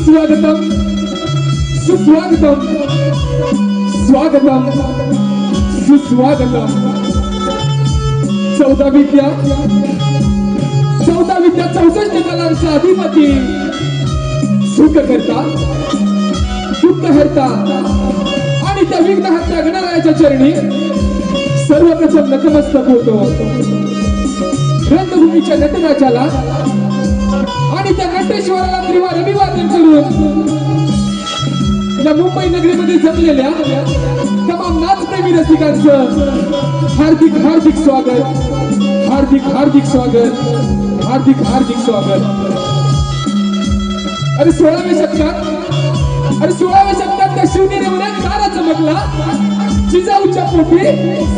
सुस्वागतम सुस्वागतम स्वागतम सुस्वागतम। 14 विद्या 64 कलांचा अधिपती सुख करता दुःख हरता आणि त्या विघ्नहर्त्या गणरायाच्या चरणी सर्वप्रथम नतमस्तक होतो। रंगभूमीच्या नटराजाला आणि त्या नटेश्वराला त्रिवार अभिवादन करून या मुंबई नगरीमध्ये जमलेल्या तमाम नाचप्रेमी रसिकांचं हार्दिक हार्दिक स्वागत, हार्दिक हार्दिक स्वागत, हार्दिक हार्दिक स्वागत। अरे 16व्या शतकात त्या शिवनेरीवर एक तारा चमकला, जिजाऊच्या पोटी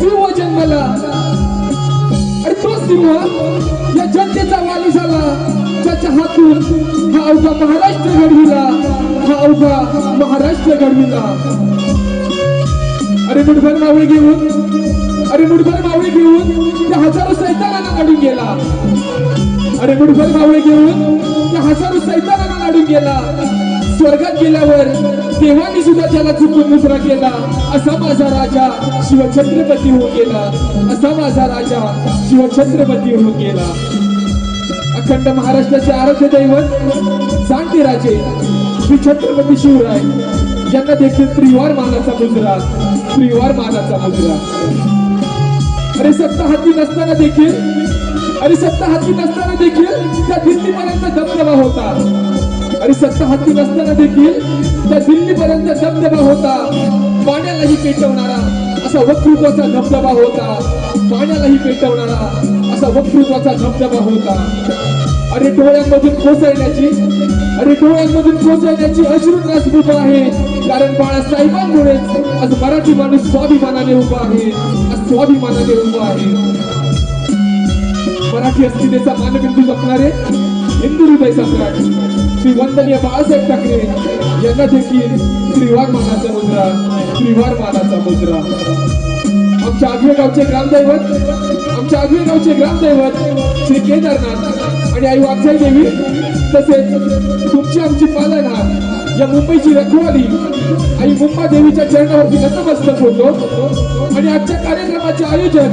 सिंह जन्मला। अरे तो सिंह या जनतेचा वाली झाला, त्याच्या हातून हा अवघा महाराष्ट्र घडविला, हा अवघा महाराष्ट्र घडविला। अरे मुठभर मावळे घेऊन त्या हजारो सैतानांना लढून गेला। अरे मुठभर मावळे घेऊन त्या हजारो सैतानांना लढून गेला। स्वर्गात गेल्यावर देवानी सुद्धा त्याला चुकून मुजरा केला। असा माझा राजा शिवछत्रपती होऊन गेला, असा माझा राजा शिवछत्रपती होऊन गेला। अखंड महाराष्ट्राचे आराध्य दैवत जाणते राजे श्री छत्रपती शिवराय यांना देखील त्रिवार मानाचा मुजरा, त्रिवार मानाचा मुजरा। अरे सत्ता हाती नसताना देखील त्या दिल्लीपर्यंत दबदबा होता। अरे सत्ता हाती नसताना देखील त्या दिल्लीपर्यंत दबदबा होता। पाण्यालाही पेटवणारा असा वक्तृत्वाचा धबधबा होता, पाण्यालाही पेटवणारा असा वक्तृत्वाचा धबधबा होता। अरे डोळ्यांमधून कोसळण्याची अश्रुनास उभा आहे, कारण बाळासाहेबांमुळेच आज मराठी माणूस स्वाभिमानाने उभा आहे, आज स्वाभिमानाने उभा आहे। मराठी अस्मितेचा मानबिंदू जपणारे हिंदू हृदय सम्राट श्री वंदनीय बाळासाहेब ठाकरे यांना देखील त्रिवार मानाचा मुजरा, त्रिवार मानाचा मुजरा। आमच्या आगवेगावचे ग्रामदैवत श्री केदारनाथ आणि आई वाघजाई देवी, तसेच तुमची आमची पालनहार या मुंबईची रखवाली आई मुंबा देवीच्या चरणावरती नतमस्तक होतो। आणि आजच्या कार्यक्रमाचे आयोजन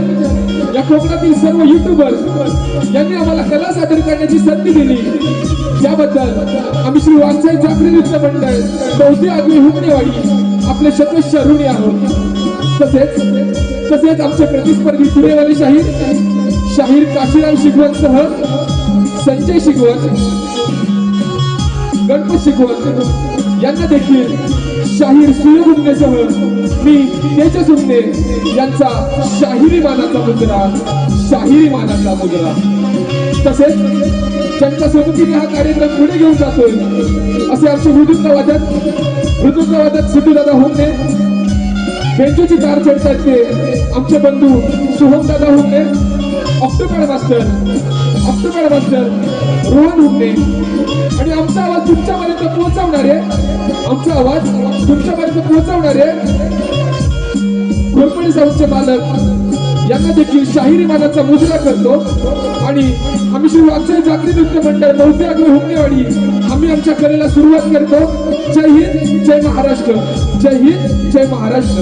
या कोकणातील सर्व युट्यूबर्स यांनी आम्हाला कला सादर करण्याची संधी दिली, त्याबद्दल आम्ही श्री वाघजाई जागृती नृत्य मंडळ कौसे आगवे हुकणेवाडी आपले शतश ऋणी आहोत। तसेच आमचे प्रतिस्पर्धी तुरेवाली शाहीर काशीराम शिकवणसह संजय शिकवण, गणपत शिकवण यांना देखील शाहीर सुयोग हुकणेसह मी तेजस हुकणे यांचा शाहिरी मानाचा मुजरा, शाहिरी मानाचा मुजरा। तसेच त्यांच्या सोबतीने हा कार्यक्रम पुढे घेऊन जातोय असे आमचे मृदुंगवादक सिद्धूदादा हुकणे, बेंजूची तार चढतात ते आमचे बंधू सोहमदादा हुकणे, ऑक्टोपॅड मास्टर रोहन हुकणे आणि आमचा आवाज तुमच्यापर्यंत पोहोचवणारे घोरपडी साऊंडचे मालक यांना देखील शाहिरी मानाचा मुजरा करतो। आणि आम्ही श्री वाघजाई जागृती नृत्य मंडळ कौसे आगवे हुकणेवाडी आम्ही आमच्या कलेला सुरुवात करतो। जय हिंद, जय महाराष्ट्र, जय हिंद, जय महाराष्ट्र।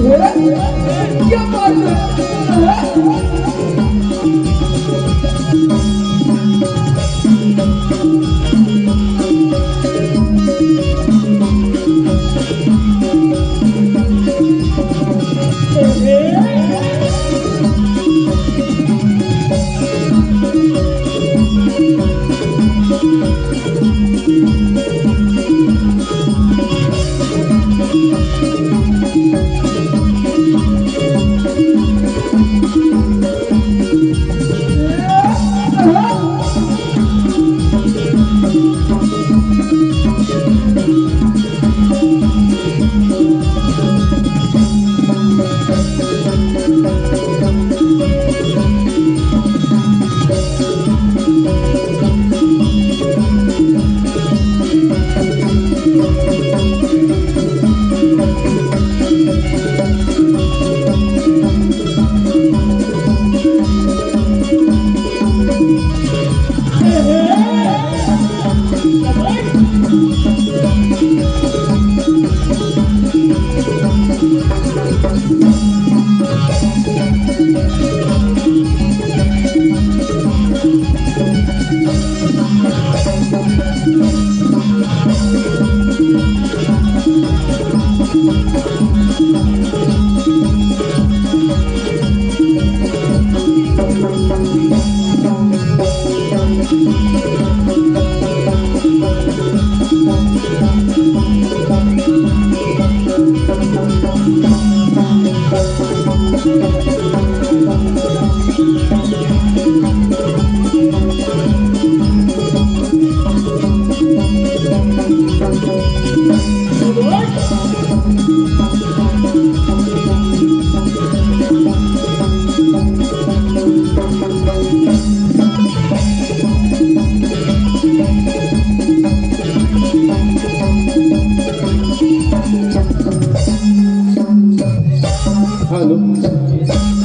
क्या बात है।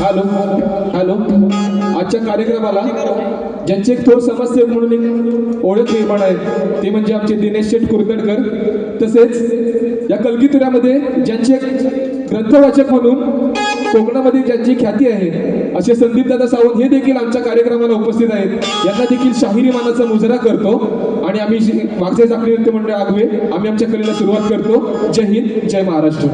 हॅलो हॅलो आजच्या कार्यक्रमाला ज्यांचे एक थोर समाजसेवक म्हणून एक ओळख निर्माण आहे ते म्हणजे आमचे दिनेश शेठ कुरतडकर. तसेच या कलगीतुऱ्यामध्ये ज्यांचे ग्रंथवाचक म्हणून कोकणामध्ये ज्यांची ख्याती आहे असे संदीप दादा सावंत हे देखील आमच्या कार्यक्रमाला उपस्थित आहेत. यांना देखील शाहिरी मानाचा मुजरा करतो आणि आम्ही मागचे जाकडी नृत्य मंडळ आगवे आम्ही आमच्या कलेला सुरुवात करतो. जय हिंद जय Maharashtra.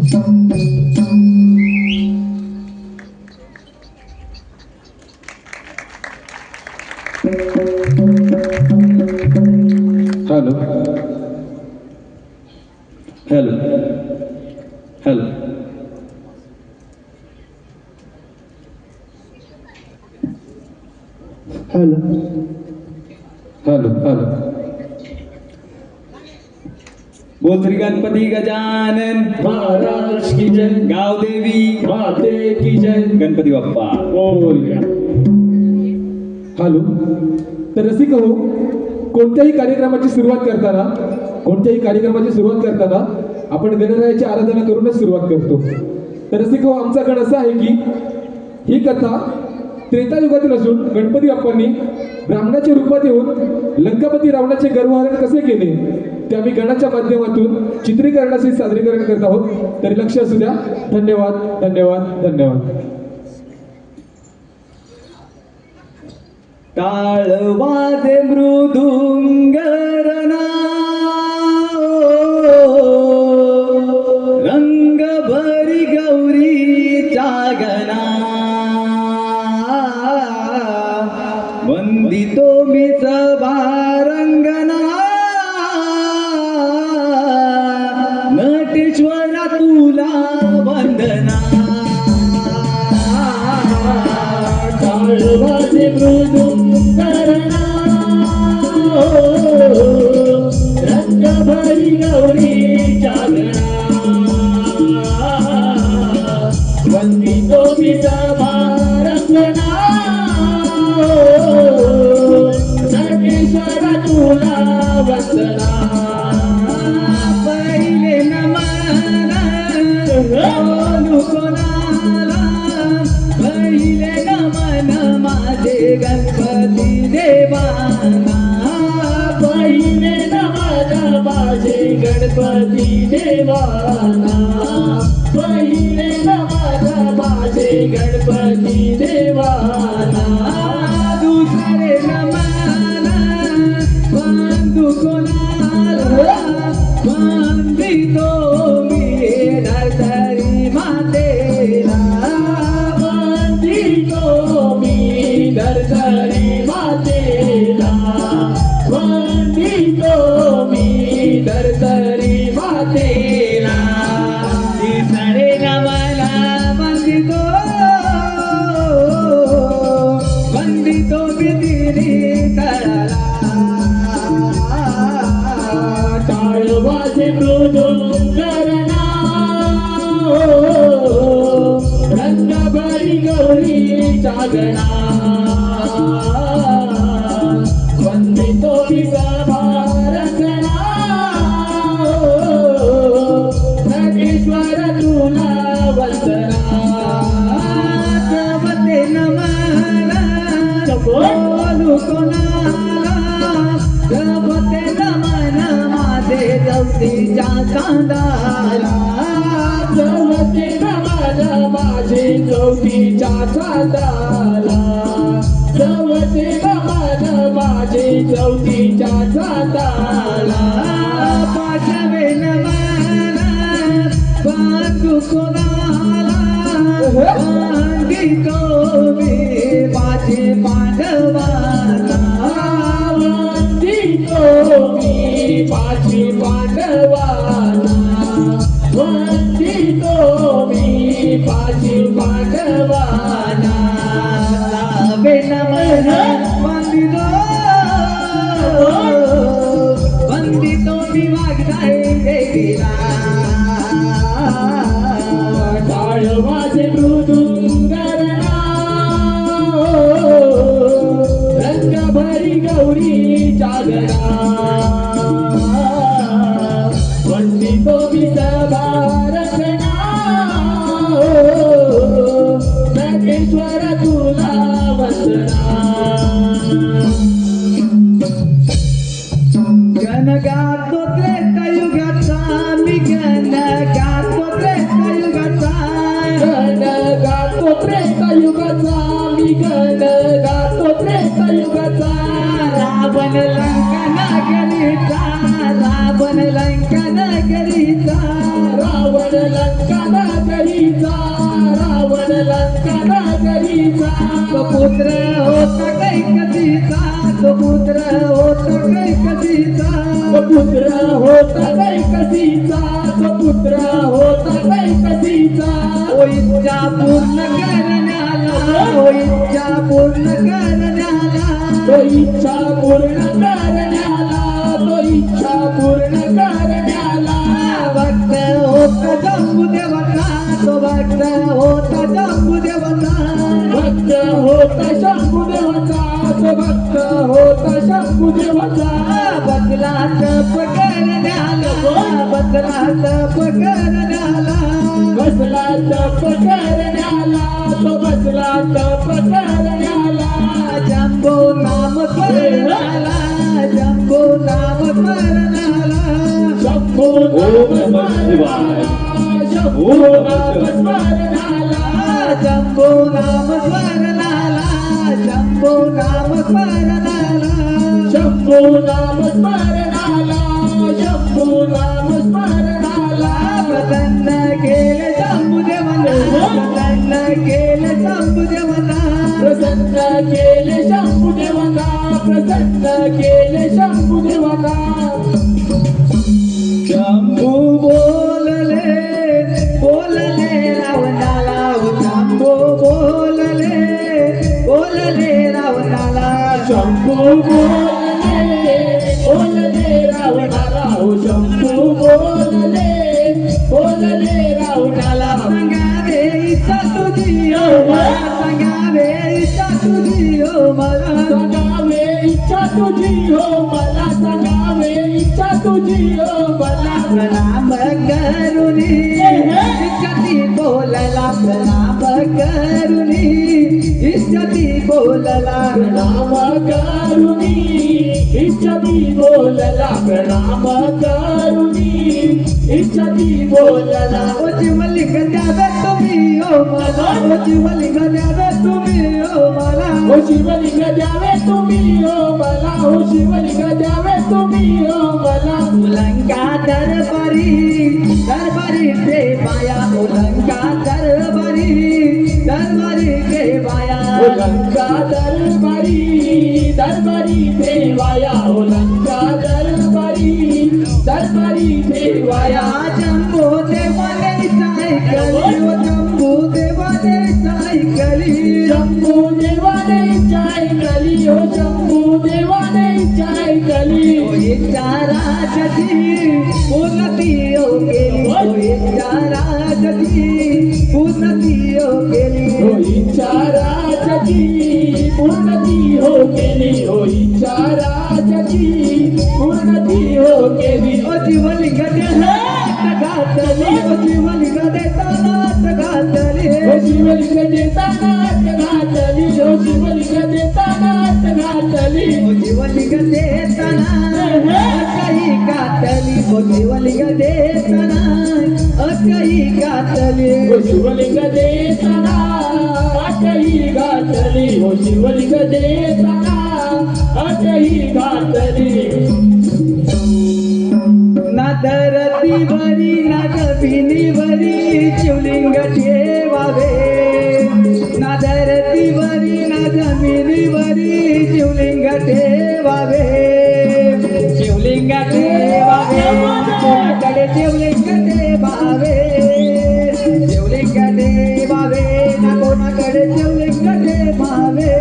Hello hello hello hello hello hello बोल श्री गणपती गजानन महाराज की जय गाव देवी माते की जय गणपती बाप्पा बोलूया हॅलो तर रसिक हो कोणत्याही कार्यक्रमाची सुरुवात करताना आपण गणरायाची आराधना करूनच सुरुवात करतो तर रसिक हो आमचा गण असा आहे की ही कथा त्रेतायुगातील असून गणपती बाप्पांनी ब्राह्मणाच्या रूपात येऊन लंकापती रावणाचे गर्वहरण कसे केले ते आम्ही गणाच्या माध्यमातून चित्रीकरणाचे सादरीकरण करत आहोत तरी लक्ष असू द्या धन्यवाद धन्यवाद धन्यवाद टाळ वाजे मृदुंगरणा रंग भरी गौरीच्या गणा वंदितो मी सभारंगना नटेश्वरा तुला वंदना टाळ वाजे मृदुंगरणा रंग भरी गौरीच्या गणा वंदितो मी सभारंगना नटेश्वरा तुला वंदना पहिले नमन बोलू कोणाला पहिले नमन माझे गणपती देवाना पहिले नमन माझे गणपती देवाना पहिले नमन माझे गणपती देवाना दुसरे नमन बांधू कोणाला बांधितो मी नर्सरी मातेला बांधितो मी नर्सरी मातेला बांधितो मी नर्सरी मातेला तिसरे नमला बांधितो बांधितो मी तिने तळाला टाळ वाजे मृदुंगरणा रंग भरी गौरीच्या गणा वंदितो मी सभारंगना नटेश्वर तुला वंदना गवते नमन बोलू कोणाला गवते नमन माझे गवतीच्या चांदाला गवते नमन माझे गवतीच्या चांदाला गवते नमन माझे गवतीच्या चांदाला पाठवे नमन बांधू कोणाला बांधितो मी माझे पांडवाला बांधितो मी माझे पांडवाला बांधितो मी माझे पांडवाला लावे नमन बांधितो मी वागताय देवीला टाळ वाजे मृदुंगरणा रंग भरी गौरीच्या गणा वंदितो मी सभारंगना नटेश्वर तुला वंदना गण गातो त्रेतायुगाचा मी गण गातो त्रेतायुगाचा गण गातो त्रेतायुगाचा मी गण गातो त्रेतायुगाचा रावण लंका नगरीचा रावण लंका नगरीचा रावण लंका लंका नगरीचा रावण लंका नगरीचा तो पुत्र होता कैकसीचा तो पुत्र होता कैकसीचा तो पुत्र होता कैकसीचा तो पुत्र होता कैकसीचा ओ इच्छा पूर्ण करण्याला ओ इच्छा पूर्ण करण्याला तो इच्छा पूर्ण करण्याला तो इच्छा पूर्ण करण्याला भक्त होता जम्बूदेवाचा तो भक्त होता जम्बूदेवाचा भक्त होता शंभुदेवाचा तो भक्त होता शंभुदेवाचा बदला तप करण्याला बदला तप करण्याला बसला तप करण्याला तो बसला तप करण्याला जंबो नाम स्मरणाला जंबो नाम स्मरणाला शंभू नाम स्मरणाला शंभू नाम स्मरणाला जंबो नाम स्मरणाला जंबो नाम स्मरणाला शंभू नाम स्मरणाला शंभू नाम स्मरणाला प्रसन्न केले जम्बूदेवाला प्रसन्न केले जम्बूदेवाला प्रसन्न केले शंभुदेवाला प्रसन्न केले शंभुदेवाला शंभू बोलले बोलले रावणाला ओ शंभू बोलले बोलले रावणाला शंभू बोलले बोलले रावणाला हो शंभू बोलले बोलले रावणाला सांगावे इच्छा तुझी ओ मला सांगावे इच्छा तुझी ओ मला सांगावे इच्छा तुझी हो मला सांगावे इच्छा तुझी हो मला प्रणाम करुणी इच्छती बोलला प्रणाम करुणी इच्छती बोलला प्रणाम करुणी इच्छती बोलला प्रणाम करुणी इच्छती बोलला ओ जीवलिंग द्यावे तुम्ही ओ मला ओ जीवलिंग द्यावे तुम्ही ओ मला हो शिवलिंग द्यावे तुम्ही हो मला हो शिवलिंग द्यावे तुम्ही हो मला लंका दरबारी दरबारी देवाया ओ लंका दरबारी दरबारी देवाया हो लंका दरबारी दरबारी देवाया हो लंका दरबारी दरबारी देवाया जम्बो देवाने सायकली ओ जम्बो देवाने सायकली शंभू देवाने चाय कली हो शंभू देवाने चाय कली ओ इच्छा राजती पूर्णती ओ केली ओ इच्छा राजती पूर्णती ओ केली हो इच्छा राजाची पूर्णती हो केली हो इच्छा राजाची पूर्णती हो केली ओ जीवलिंग देतात घातली ओ जीवलिंग देतात घातली हो शिवलिंग देताना घातली हो शिवलिंग देताना घातली ओ जीवलिंग देताना काही घातली ओ जीवलिंग देताना काही घातली हो शिवलिंग देताना अटही घातली हो शिवलिंग देताना अटही घातली ना धरतीवरी ना जमिनीवरी शिवलिंग ठेवावे ना धरतीवरी ना जमिनीवरी शिवलिंग ठेवावे शिवलिंग ठेवावे कोणाकडे शिवलिंग ठेवावे शिवलिंग ठेवावे ना कोणाकडे शिवलिंग ठेवावे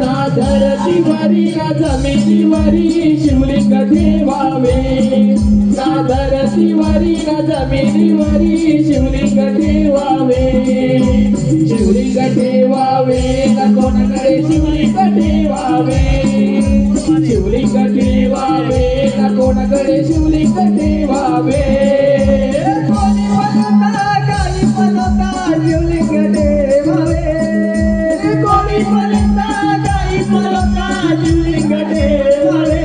ना धरतीवरी ना जमिनीवरी शिवलिंग ठेवावे ना धरतीवरी ना जमिनीवरी शिवलिंग ठेवावे शिवलिंग ठेवावे ना कोणाकडे शिवलिंग ठेवावे शिवलिंग ठेवावे ना कोणाकडे शिवलिंग ठेवावे कोणी म्हणता काही म्हणता शिवलिंग ठेवावे कोणी म्हणता काही म्हणता शिवलिंग ठेवावे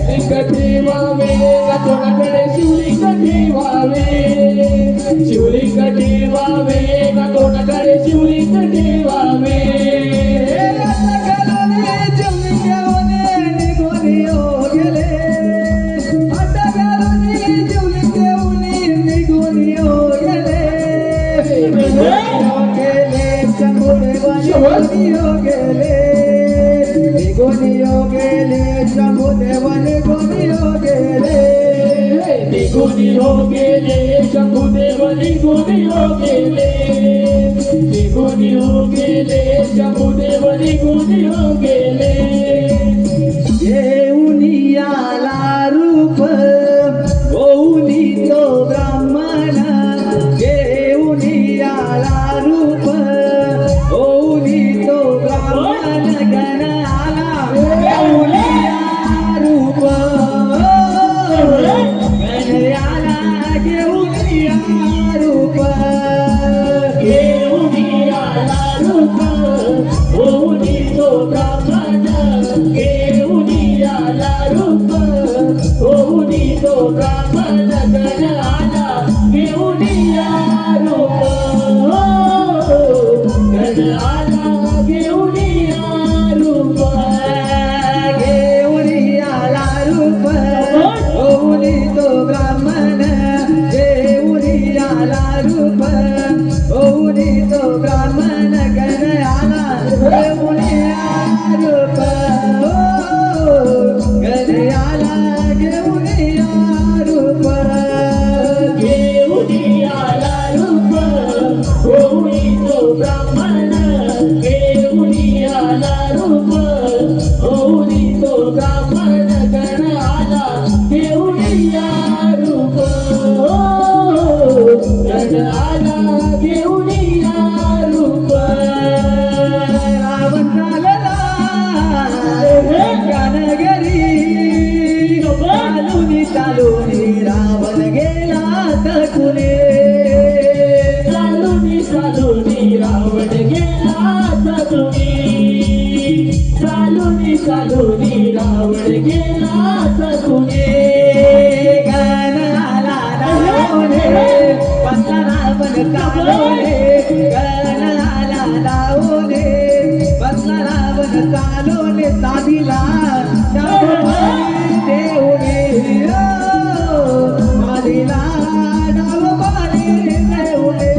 लिंग ठेवावे ना कोणाकडे शिवलिंग ठेवावे शिवलिंग ठेवावे ना कोणाकडे शिवलिंग ठेवावे शिवलिंग निघून गेले शंभुदेव निघून गेले निघून हो गेले शंभुदेव निघून हो गेले निघून हो गेले शंभुदेव निघून हो गेले येऊन आला रूप होऊनी तो ब्राह्मण येऊन आला रूप होऊनी तो ब्राह्मण गण आला येऊन आला रूप गण आला घेऊन या रूप घेऊन आला रूप होऊनी तो ब्राह्मण घेऊन आला रूप होऊनी तो ब्राह्मण गण आला घेऊन या रूप गण आला घेऊन या रूप घेऊन आला रूप होऊनी तो ब्राह्मण घेऊन आला रूप होऊनी तो ब्राह्मण गण आला घेऊन या रूप गण आला घेऊन या रूप घेऊन आला रूप होऊनी तो ब्राह्मण घेऊन आला रूप होऊनी तो ब्राह्मण गण आला घेऊन या रूप गण आला घेऊन या रूप रावण चालला गानगरी चालूनी रावण गेला तकुने चालूनी रावण गेला तकुनी चालूनी रावण गेला तकुनी गण आला धावणे बसला रावण चालवणे गण आला धावणे बसला रावण चालवणे साधीला डावपाणी देऊने साधीला डावपाणी देऊने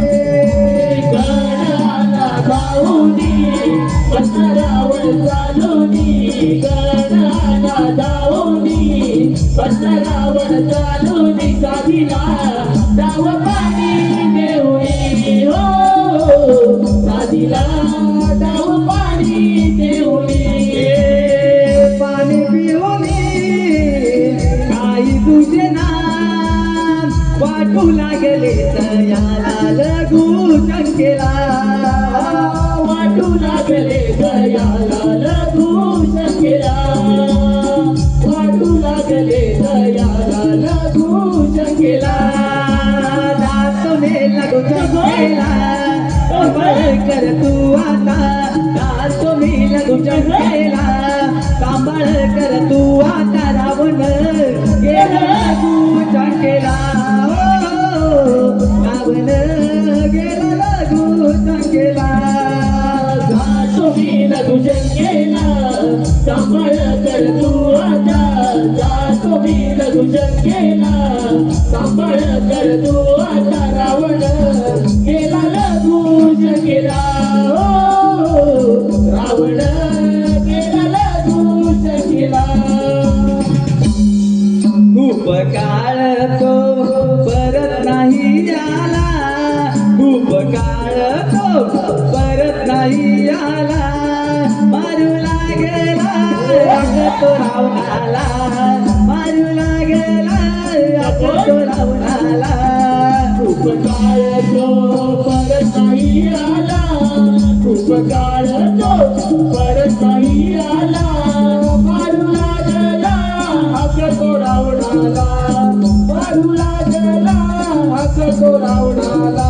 गणाला धावूनी रावण चालूनी गणाला धावूनी रावण चालूनी साधीला डाव पाणी देऊनी हो साधीला डाव पाणी देऊनी पाणी पिऊनी काही तुझे नाम वाटू लागले दयाला लगू चंकेला वाटू लागले दयाला लघु शंकेला वाटू लागले दयाला लघु शंकेला दातोने लगू चंकेला कर तू आता दातोने लगू चंकेला सांभाळ कर तू आता रावण गेला लगू चंकेला रावण गेला लगू चंकेला तुम्ही लघु शंकेला सांभाळ कर तू आता जा तुम्ही लघु शंकेला सांभाळ कर तू आता रावण गेला लघु शंकेला रावण गेला लघु शंकेला खूप काळ तो परत नाही आला खूप काळ तो परत नाही आला मारू लागेला अगं तो रावणाला मारू लागेला अगं तो रावणाला खूप काळ तो परत नाही आला खूप काळ तो परत नाही आला मारू लागला हक तो रावणाला मारू लागला हक तो रावणाला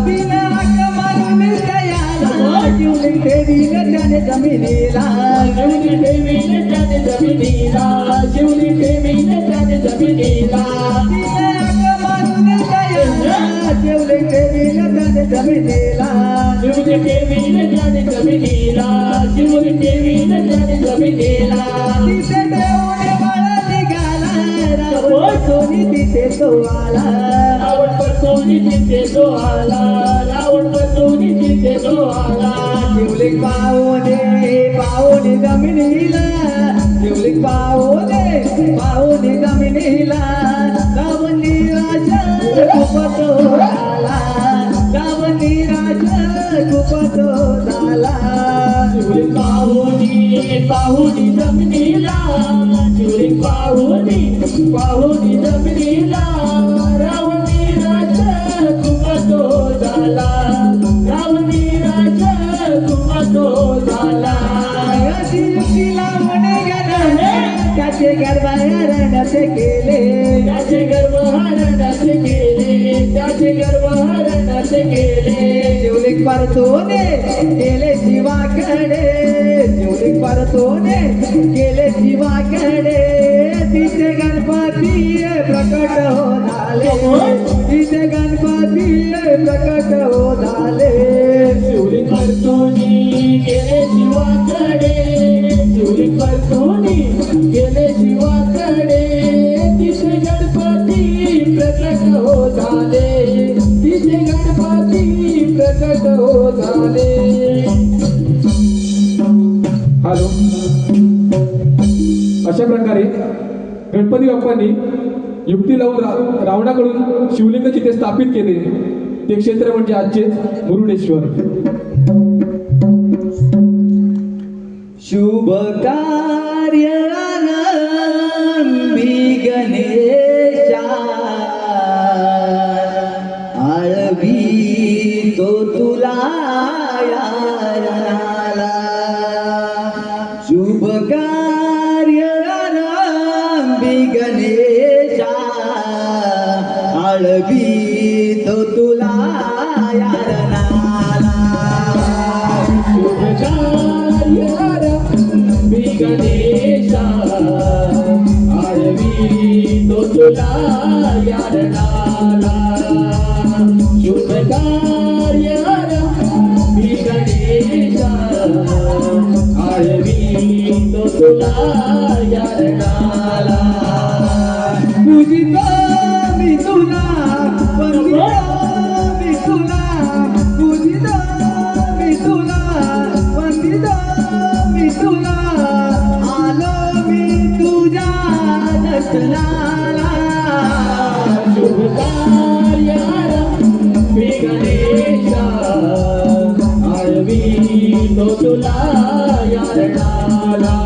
तिला हाक मारून दयाला जीवन ठेवील त्याने जमिनीला शिवली ठेवीन त्याने जमिनीला शिवली ठेवीन त्याने जमिनीला तिला हाक मारून दयाला जीवन ठेवील त्याने जमिनीला शिवली ठेवीन त्याने जमिनीला शिवली ठेवीन त्याने जमिनीला तिथे देऊन बाळ निघाला रावण सोनी तिथे तो आला रावण परतून तिथे तो आला, रावण परतून तिथे तो आला. शिवलिंग पाहुणे जमिनीला, शिवलिंग पाहुणे जमिनीला, रावणी राजा कुपतो झाला, रावणी राजा कुपतो झाला. शिवलिंग पाहुणी जमिनीला, शिवलिंग पाहुणी जमिनीला, रावणी राजा कुपतो झाला, रावणी राजा कुपतो झाला. युक्तीला म्हणे गणे त्याचे गर्भारणाचे केले, त्याचे गर्भहरणाचे केले, त्याचे गर्भहरणाचे केले. शिवलिंग परतोने गेले शिवाकडे, शिवलिंग परतोने गेले शिवाकडे. तिथे गणपती प्रकट हो झाले, तिथे गणपती प्रकट हो झाले. शिवलिंग परतूनी गेले शिवाकडे, शिवलिंग परतूनी गेले शिवाकडे. तिथे गणपती प्रकट हो झाले, तिथे गणपती प्रकट हो झाले. हॅलो. अशा प्रकारे गणपती बाप्पांनी युक्ती लावून रावणाकडून शिवलिंग जिथे स्थापित केले ते क्षेत्र म्हणजे आजचे मुरुडेश्वर. शुभ कार्य आरंभी गणेशा, आळवी तो तुला यारणाला. शुभ कार्य आरंभी गणेशा, आळवी तो तुला यारणाला. शुभ कार्य आरंभी गणेशा, आळवी तो तुला यारणाला. शुभ कार्य आरंभी गणेशा, आळवी तो तुला यारणाला. पूजितो मी तुला, वंदितो मी तुला, पूजितो मी तुला, वंदितो मी तुला. आलो मी तुझ्या दर्शनाला. शुभ कार्य आरंभी गणेशा, आळवी तो तुला यारणाला.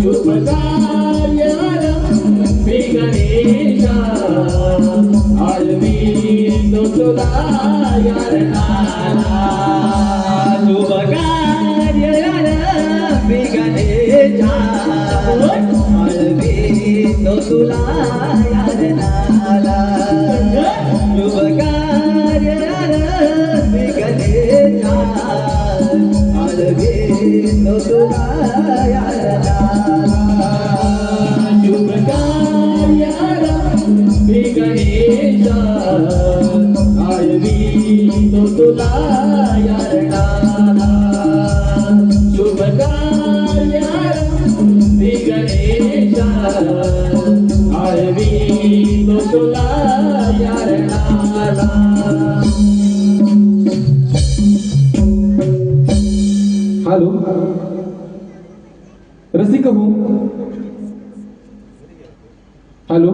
शुभ कार्य आरंभी गणेशा, आळवी तो तुला यारणाला. शुभ कार्य आरंभी गणेशा, आळवी तो तुला यारणाला. शुभ कार्य आरंभी गणेशा, आळवी तो तुला यारणाला. शुभ कार्य आरंभी गणेशा, आळवी तो तुला यारणाला. शुभ कार्य आरंभी गणेशा, आळवी तो तुला यारणाला. हॅलो. रसिक हो. हॅलो.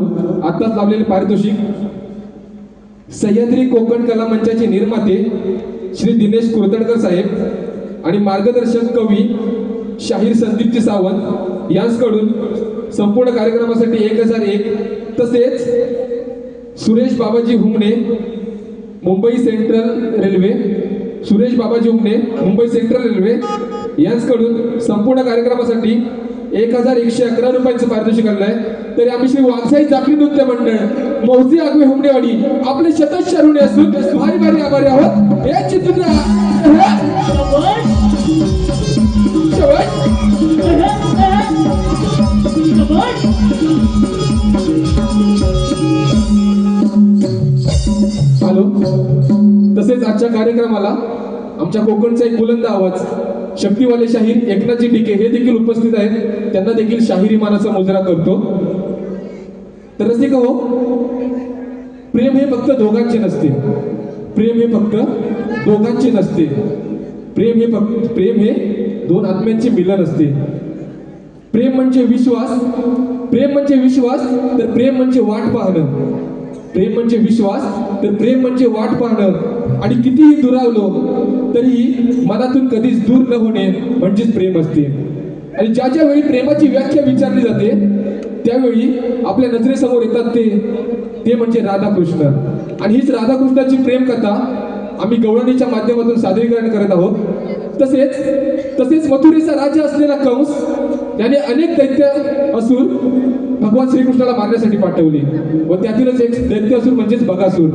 आत्ताच लावलेले पारितोषिक सह्याद्री कोकण कला मंचाचे निर्माते श्री दिनेश कुरतडकर साहेब आणि मार्गदर्शक कवी शाहीर संदीपजी सावंत यांच्याकडून संपूर्ण कार्यक्रमासाठी 1001. तसेच सुरेश बाबाजी हुमणे मुंबई सेंट्रल रेल्वे, सुरेश बाबाजी हुमणे मुंबई सेंट्रल रेल्वे यांच्याकडून संपूर्ण कार्यक्रमासाठी 1111 रुपयांचं पारितोषिक आणलंय. तरी आम्ही श्री वाघसाई जाफरी नृत्य मंडळ मौजे आगवे हुमणेवाडी आपले शतश ऋणी असून भारी भारी आभारी आहोत. हे चित्र हॅलो. तसेच आजच्या कार्यक्रमाला आमच्या कोकणचा एक बुलंद आवाज शक्तिवाले शाहीर एकनाथजी डिके हे देखील उपस्थित आहेत. त्यांना देखील शाहिरी मानाचा मुजरा करतो. तर रसिक हो, प्रेम हे फक्त दोघांचे नसते. प्रेम हे फक्त दोघांचे नसते. प्रेम हे दोन आत्म्यांचे मिलन असते. प्रेम म्हणजे विश्वास. प्रेम म्हणजे विश्वास तर प्रेम म्हणजे वाट पाहणं. प्रेम म्हणजे विश्वास तर प्रेम म्हणजे वाट पाहणं. आणि कितीही दुरावलो तरीही मनातून कधीच दूर न होणे म्हणजेच प्रेम असते. आणि ज्या ज्या वेळी प्रेमाची व्याख्या विचारली जाते त्यावेळी आपल्या नजरेसमोर येतात ते म्हणजे राधाकृष्ण. आणि हीच राधाकृष्णाची प्रेम कथा आम्ही गवळणीच्या माध्यमातून सादरीकरण करत आहोत. तसेच मथुरेचा राजा असलेला कंस याने अनेक दैत्य असुर भगवान श्रीकृष्णाला मारण्यासाठी पाठवले व त्यातीलच एक दैत्य असुर म्हणजेच बगासूर.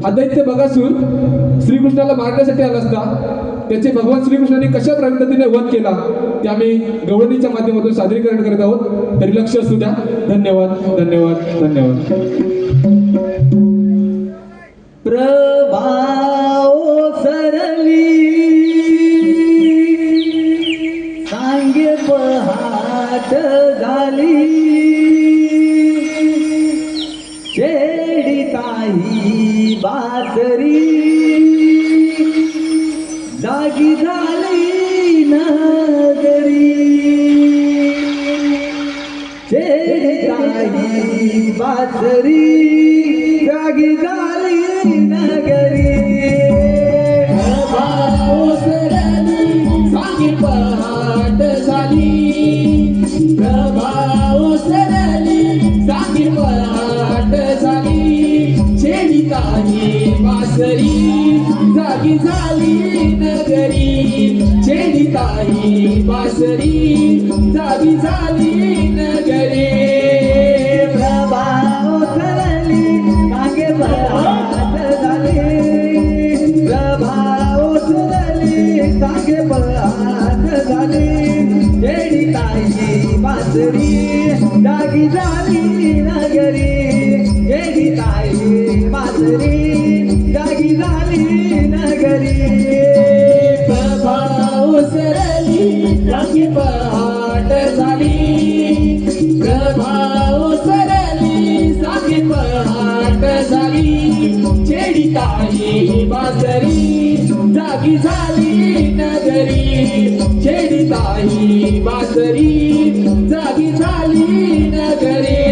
हा दैत्य बगासूर श्रीकृष्णाला मारण्यासाठी आला असता त्याचे भगवान श्रीकृष्णाने कशा पद्धतीने वध केला ते आम्ही गवळणीच्या माध्यमातून सादरीकरण करत आहोत. तरी लक्ष असू द्या. धन्यवाद धन्यवाद धन्यवाद. प्रभाव सरली सांगे पहाट झाली शेडी ताई बासरी जागी झाली नगरी शेडी ताई बासरी जागी झाली नगरी. प्रभाव सरली सांगे पहाट झाली. प्रभाव सरली सांगे पहाट झाली शेडी ताई बासरी जागी झाली नगरी. शेडी ताई बासरी जागी झाली नगरी. प्रभाव सरली सांगे पहाट झाली. प्रभाव सरली सांगे पहाट झाली शेडी ताई बासरी जागी झाली नगरी. शेडी ताई बासरी जागी झाली नगरी. प्रभाव सरली सांगे पहाट झाली. प्रभाव सरली सांगे पहाट झाली शेडी ताई बासरी जागी झाली नगरी. शेडी ताई बासरी जागी झाली नगरी.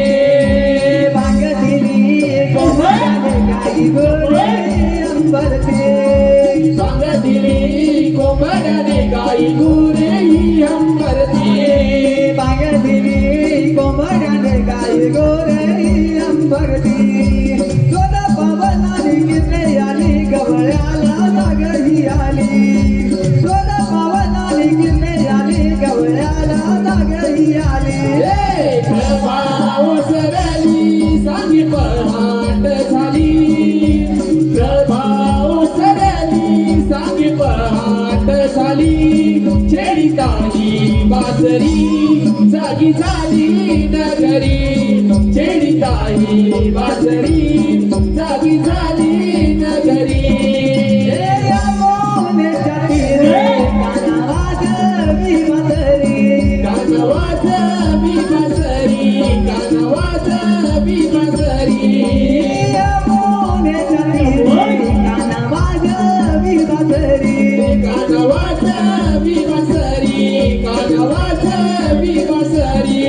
बागदिली कोमराने काही गोरे अंबरते. बागदिली कोंबड्याने गाई गुरे अंबरती. बागदिली कोमराने काही गोरे अंबरती. सोना पावनाने किल्ले आली गवळ्याला नागही आली. सोना पावनाने किल्ले आली गवळ्याला नागही आली. प्रभाव सरली सांगे पहाट झाली. प्रभाव सरली सांगे पहाट झाली शेडी ताई बासरी जागी झाली नगरी. शेडी ताई बासरी जागी झाली नगरी. कानवाज मी बासरी कानवाज मी बासरी. कानवाज मी बासरी. कानवाज मी बासरी कानवाज मी बासरी.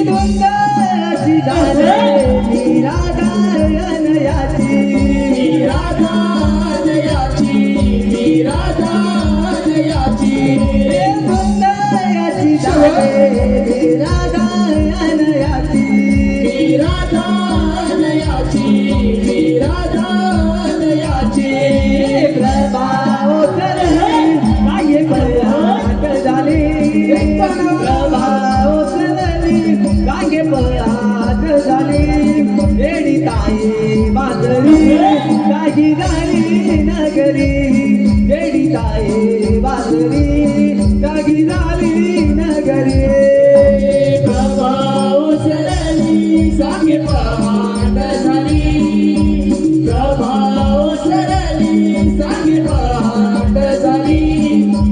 धुंदाची झाले मी राधायनयाची. मी राधायनयाची मी राधायनयाची. धुंदाची झाले मी राधायनयाची. मी राधायनयाची मी राधायनयाची. प्रभाव सरली सांगे पहाट झाली. प्रभाव सरली सांगे पहाट झाली शेडी ताई बासरी जागी झाली नगरी. शेडी ताई बासरी जागी झाली नगरी. प्रभाव सरली सांगे पहाट झाली. प्रभाव सरली सांगे पहाट झाली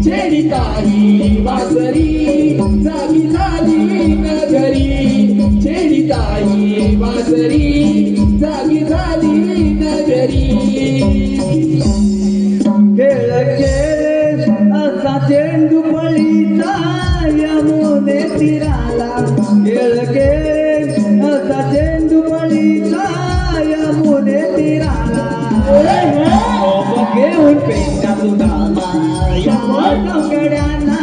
शेडी ताई बासरी जागी झाली नगरी. शेडी ताई बासरी जागी झाली घेऊन पेंटा सुदामा या संगड्यांना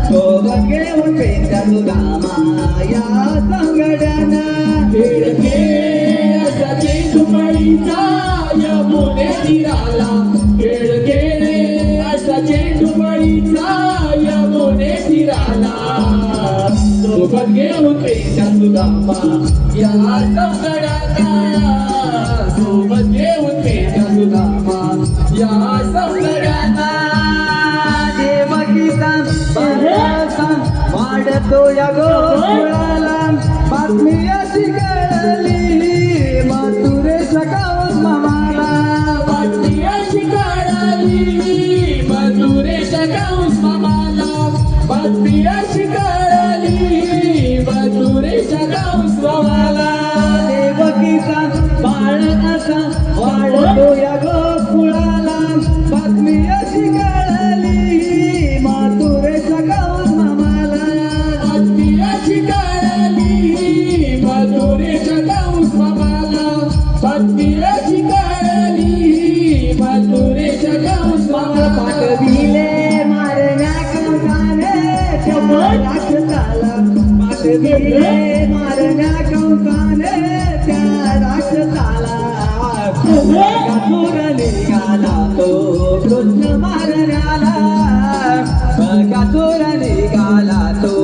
सोबत घेऊन पेंटा सुदामा या संगड्यांना खेळ खेळ असा चेंडूबाईचा यमुने तीराला खेळ खेळ असा चेंडूबाईचा यमुने तीराला सोबत घेऊन पेंटा सुदामा या संगड्यांना सोबत घेऊन पेंटा सुदामा या संगड्यांना देवकीचा बाळाचा वाढतो या गोकुळाला बातमी अशी कळली मथुरेच्या गावात मामाला बातमी अशी कळाली मथुरेच्या गाऊस मामाला बातमी अशी कळाली मथुरेच्या गाऊस मामाला देवकीचा बाळ असा वाढतो या गोकुळाला बातमी अशी कळली मथुरेच्या गावात मामाला बातमी अशी कळाली मथुरेच्या गाऊस मामाला बातमी अशी कळाली मथुरेच्या गाऊस मामाला पाठविले मारण्या कंसाने त्या राक्षसाला पाठविले मारण्या कंसाने त्या राक्षसाला बकासूर निघाला तो कृष्ण मारण्याला बकासूर निघाला तो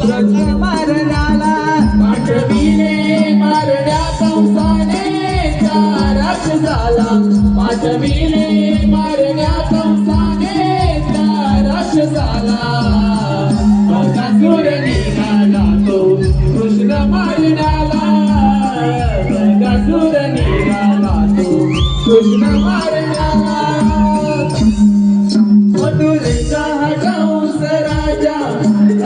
कृष्ण मारण्याला पाठविले मारण्या कंसाने त्या राक्षसाला पाठविले मारण्या कंसाने त्या राक्षसाला बकासूर निघाला तो कृष्ण मारण्याला बकासूर निघाला तो कृष्ण मारण्याला मथुरेचा हा कंस राजा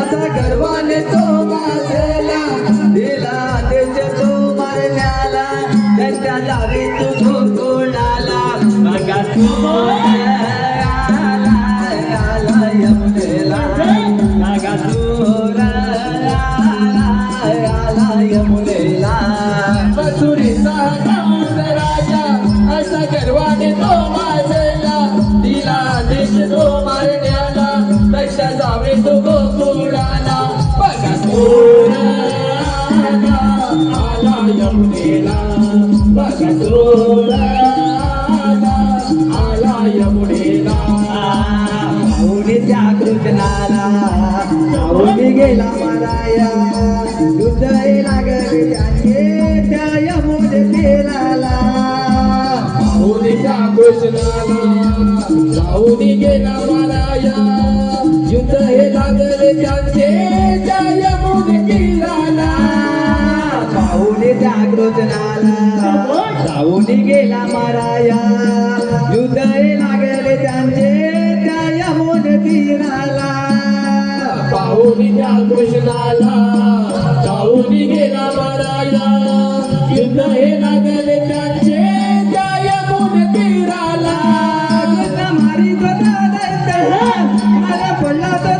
असा गर्वाने तो गाजला दिला देश तो मारण्याला त्याच्या लावी तू गोकुळाला बघा तू आला यमुनेला बघा तू आला यमुनेला मथुरेचा हा कंस राजा असा गर्वाने तो माजला दिला देश तो मारण्याला तशा जावे तो गोकुळाला बघा सोर आला यमुनेला बघा सोर आला यमुनेला पाहुणे त्या कृष्णाला पाहुणे गेला माराया युद्ध लागले त्याने त्या यमुने तीराला पाहुणेच्या कृष्णाला जाऊनी गेला माराया युद्ध हे लागले त्यांचे त्या यमुने तीराला पाहुणे त्या कृष्णाला पाहुणे गेला माराया युद्ध लागले त्यांचे त्या यमुने तीराला पाहुणीच्या कृष्णाला जाऊनी गेला माराया युद्ध हे लागले त्यांचे त्या यमुने तीराला कृष्ण मारी तो मला पडला तो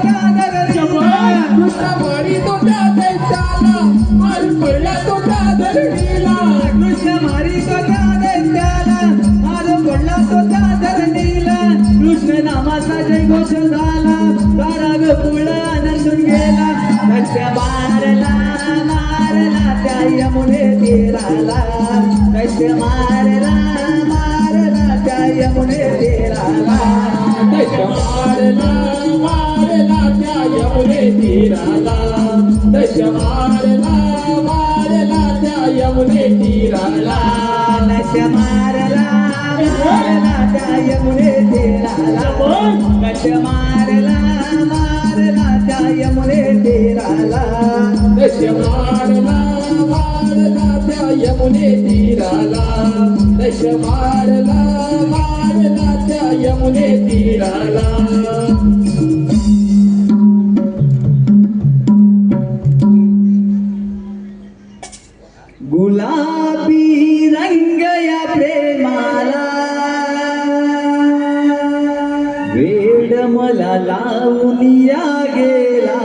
कृष्ण मारी तो त्या दैत्याला मार पडला तो त्या धरणीला कृष्ण मारी तो त्याला मार पडला तो त्या धरणीला कृष्ण नामाचा जय घोष झाला सारा गोकुळ आनंदून गेला लक्ष मारला मारला त्या यमुने तीराला लक्ष मारला मारला त्या यमुने तीराला दश मारला मारला त्या यमुने तीराला दश मारला मारला त्या यमुने तीराला लक्ष मारला मारला त्या यमुने तीराला लक्ष मारला मारला त्या यमुने तीराला दश मारला मारला त्या यमुने तीराला दश मारला मारला त्या यमुने तीराला गुलाबी रंग या प्रेमाला वेड मला लावून या गेला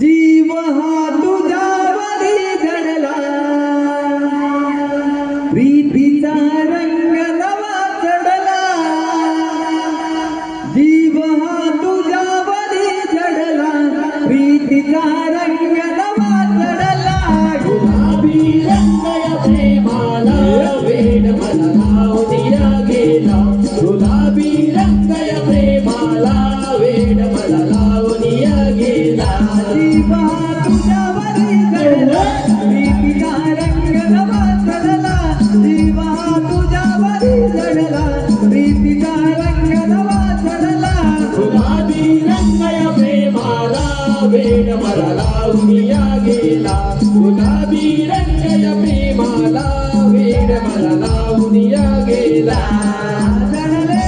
जीव हा तुझ्यावरी धडला प्रीत प्रीतीचा रंग नवा चढला जीव हा तुझ्यावरी जडला प्रीतीचा रंग नवा चढला गुलाबी रंग या प्रेमाला वेड मला लावूनिया गेला गुलाबी रंग या प्रेमाला वेड मला लावूनिया गेला जीव हा तुझ्यावरी जडला प्रीतीचा रंग नवा चढला जीव हा तुझ्यावरी जडला प्रीतीचा रंग नवा चढला गुलाबी रंग या प्रेमाला वेड मला लावूनिया गेला गुलाबी रंग या प्रेमाला वेड मला लावूनिया गेला जडले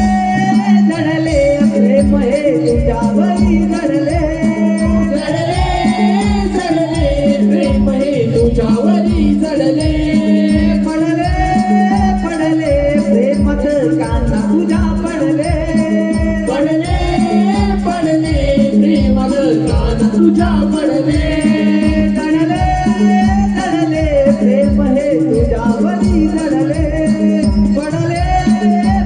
जडले प्रेम हे तुझ्यावरी जडले जडले जडले प्रेम हे तुझ्यावरी जडले पडले पडले प्रेमच कांदा तुझ्या पडले पडले पडले प्रेमल कान तुझ्या पडले जडले जडले प्रेम हे तुझ्यावरी जडले पडले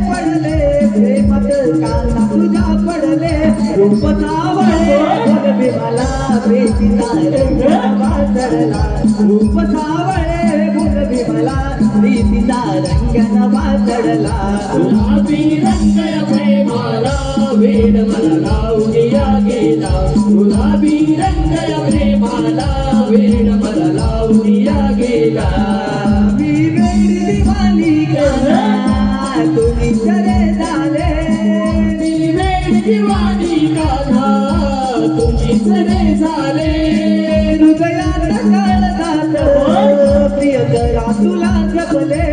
पडले प्रेमच कांदा तुझ्या पडले रूप सावळे बोल विमला प्रीतीचा रंग नवा चढला रूप सावळे बोल विमला प्रीतीचा रंग नवा चढला गुलाबी रंग या प्रेमाला वेड मला लावूनिया गेला गुलाबी रंग या प्रेमाला वेड मला लावूनिया गेला मी वेडी दिवाली करा तुम्ही चले झाले मी वेड दिवाणी कान्हा तुझी सरे झाले हृदयात काळजात प्रिय करा तुला जपले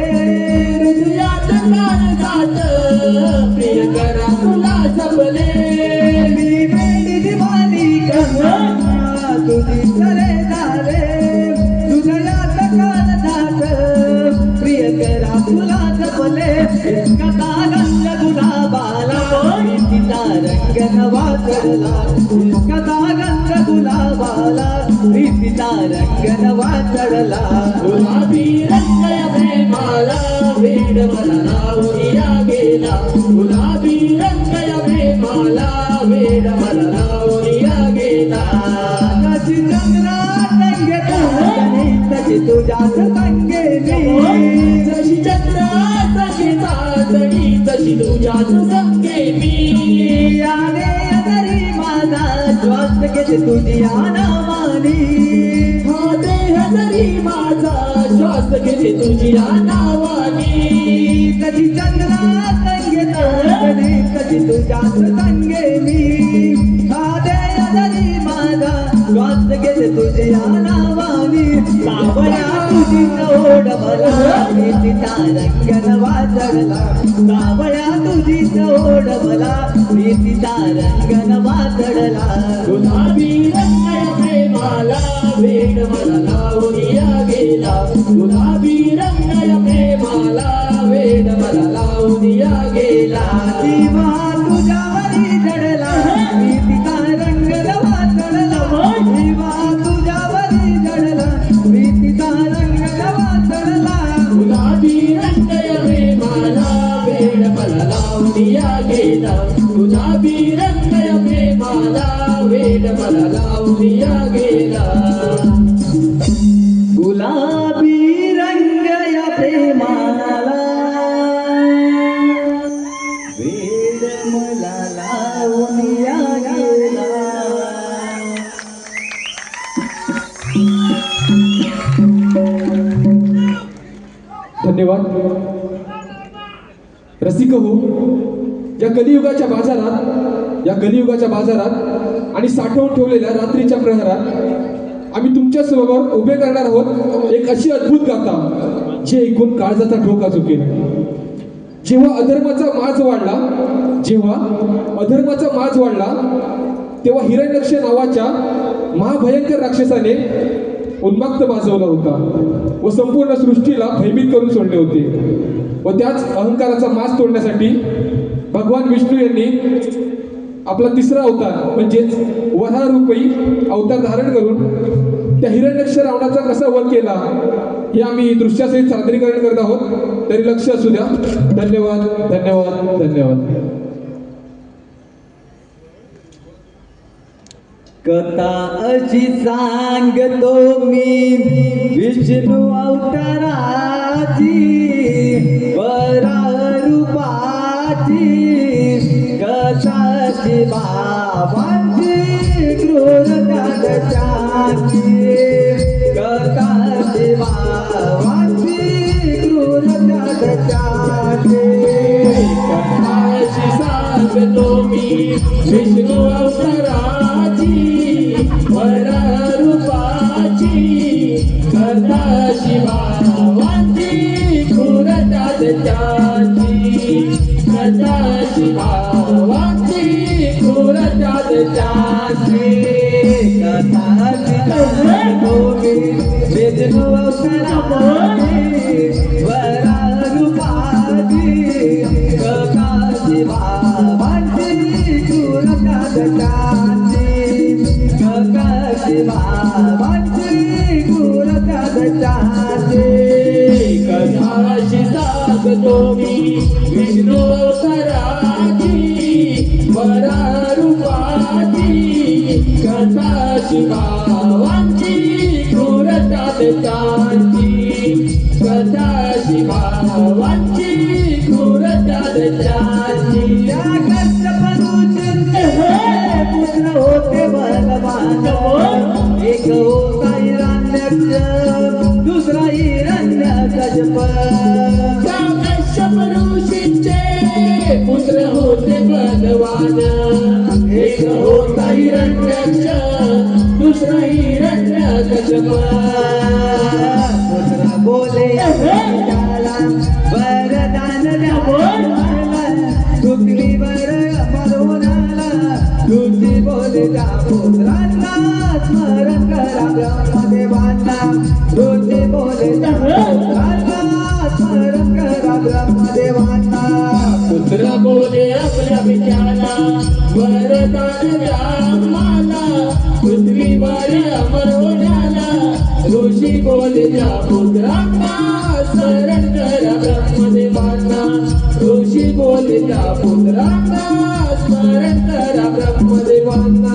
हृदयात काळजात प्रिय करा तुला जपले मी वेडी दिवाली करा तुझी चले झाले हृदयात काळजात प्रिय करा तुला जपले कथा गंग गुलाबाला प्रीतीचा रंग नवा चढला कथा गंग गुलाबाला प्रीतीचा रंग नवा चढला गुलाबी रंग या प्रेमाला वेड मला लावूनिया गेला गुलाबी रंग या प्रेमाला वेड मला लावूनिया गेला कशी चंद्रा संगे चांदणी तशी तुझ्याच संगे मी जशी चंद्रा संगे चांदणी तशी तुझ्याच संगे मी याने अदरी माझा श्वास घेते तुझ्या नावानी हा देह जरी माझा श्वास घेते तुझ्या नावानी कशी चंद्रा संगे चांदणी कशी तुझ्याच संगे मी साधे अदरी माझा श्वास घेते तुझ्या नावानी सावळ्या तुझी ओढ मला प्रीतीचा रंग नवा चढला सावळ्या तुझी ओढ मला प्रीतीचा रंग नवा चढला गुलाबी रंग या प्रेमाला वेड मला लावूनिया गेला गुलाबी रंग या प्रेमाला वेड मला लावूनिया गेला जीवा तुझ्यावरी जडला प्रीतीचा रंग नवा चढला जीवा तुझ्यावरी जडला प्रीतीचा रंग नवा चढला गुलाबी रंग या प्रेमाला वेड मला लावूनिया गेला गुलाबी रंग या प्रेमाला वेड मला लावूनिया गेला गुलाबी रंग या प्रेमाला वेड मला लावून या गेला धन्यवाद रसिक हो या कलियुगाच्या बाजारात आणि साठवून ठेवलेल्या रात्रीच्या प्रहरात आम्ही तुमच्या समोर उभे करणार आहोत एक अशी अद्भुत गाथा जे ऐकून काळजाचा ठोका चुकेल जेव्हा अधर्माचा माज वाढला तेव्हा हिरण्यक्ष नावाच्या महाभयंकर राक्षसाने उन्माक्त माजवला होता व संपूर्ण सृष्टीला भयभीत करून सोडले होते व त्याच अहंकाराचा माज तोडण्यासाठी भगवान विष्णू यांनी आपला तिसरा अवतार म्हणजेच वरारूपी अवतार धारण करून त्या हिरण्यक्ष रावणाचा कसा वध केला हे आम्ही दृश्यासहित सादरीकरण करत आहोत. तरी लक्ष असू द्या. धन्यवाद धन्यवाद धन्यवाद. कथा अशी सांगतो मी विष्णू अवताराची वरारूपाची कथाची भावांची क्रूरता त्याची कथाची भावांची क्रूरता त्याची कथाशी सांगतो मी विष्णू अवताराची वरारूपाची कथाशी भावांची क्रूरता त्याची कथाशी भावांची क्रूरता त्याची कथाची सांगतो मी विष्णू अवताराची वरारूपाची कथाची भावांची क्रूरता त्याची कथाची भावांची क्रूरता त्याची कथाशी सांगतो मी विष्णू अवताराची वरारूपाची कथाशी भावांची क्रूरता त्याची कथाशी भावांची क्रूरता त्याची या कष्टपरूचे पुत्र होते बलवान एक होता हिरण्यक्ष दुसरा हिरण्यकश्यप कश्यप ऋषींचे पुत्र होते बलवान एक होता हिरण्यक्ष दुसरा हिरण्यकश्यप पुत्र बोले त्याला वरदान द्यावं पृथ्वीवर मरून आला तुझी बोले त्या पुत्रांना स्मरण करा ब्रह्मदेवांना तुझी बोले त्या पुत्रांना स्मरण करा ब्रह्मदेवांना पुत्र बोले आपल्या पित्याला वरदान द्या मला पृथ्वीवर अमर होण्याला ऋषी बोले त्या पुत्रांना शरण करा ब्रह्मदेवांना ऋषी बोले त्या पुत्रांना स्मरण करा ब्रह्मदेवांना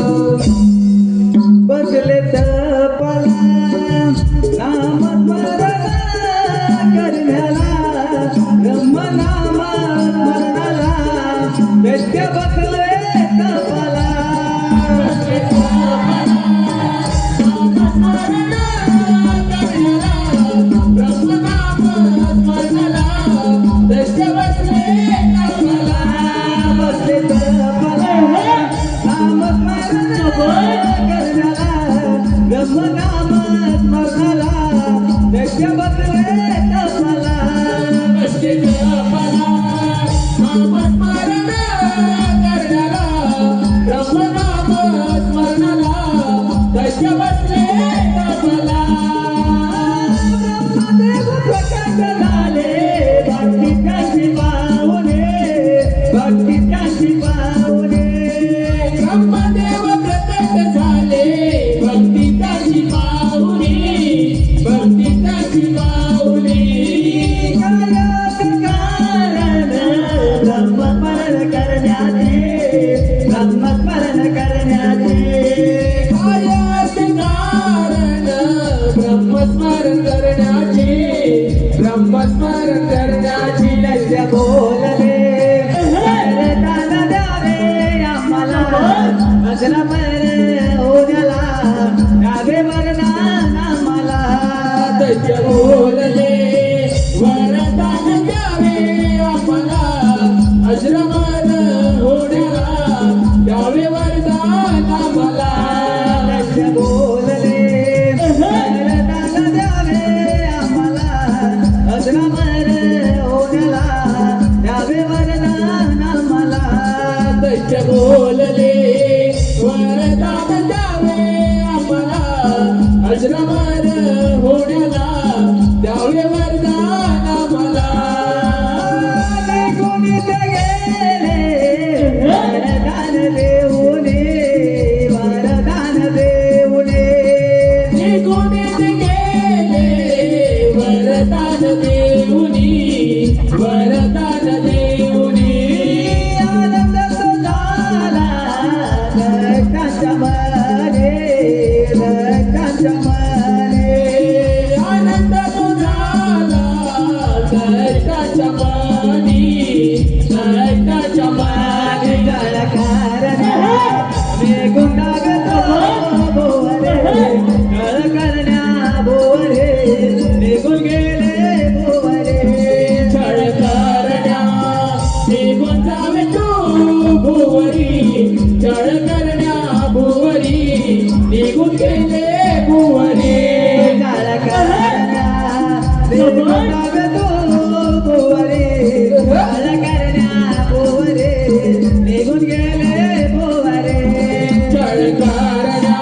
बसले तपला नाम स्मरण करण्याला ब्रह्मनाम स्मरणाला दैत्य बसले तपला बसले तपला नाम स्मरण करण्याला ब्रह्मनाम स्मरणाला दैत्य बसले तपला ब्रह्मदेव प्रकट झाले भक्तीच्या पाहुणे भक्तीच्या पाहुणे ब्रह्मदेव प्रकट झाले भक्तीची पाहुणे भक्तीची पाहुणे कायाचं कारण ब्रह्मस्मरण करण्याचे ब्रह्मस्मरण करण्याचे कायाचे कारण ब्रह्मस्मरण करण्याचे ब्रह्मस्मरण करण्याचे दैत्य बोलले वरदान द्यावे आम्हाला अजरामर होण्याला द्यावे वरदान आम्हाला दैत्य बोलले वरदान द्यावे आम्हाला अजरामर होण्याला द्यावे वरदान आम्हाला दैत्य बोलले वरदान द्यावे आम्हाला अजरामर होण्याला द्यावे वरदान आम्हाला दैत्य बोलले वरदान द्यावे आम्हाला अजरामर होण्याला द्यावे वरदान आम्हाला कोणी गेले वरदान देव जळकाच्या मनी जळकाच्या मनी करण्या रे गुंडागतो बोवरे कळ करण्या बोवरे निघून गेले बोवरे छळ करण्या निघून जावे तू भुवरी छळ करण्या भुवरी निघून गेले भुवरी कळ करण्या रे गुंडागतो बोवरे कळ करण्या बोवरे निघून गेले बोवरे छळ करण्या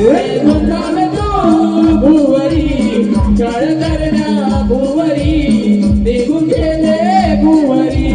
निघून जावे तू भुवरी छळ करण्या भुवरी निघून गेले भुवरी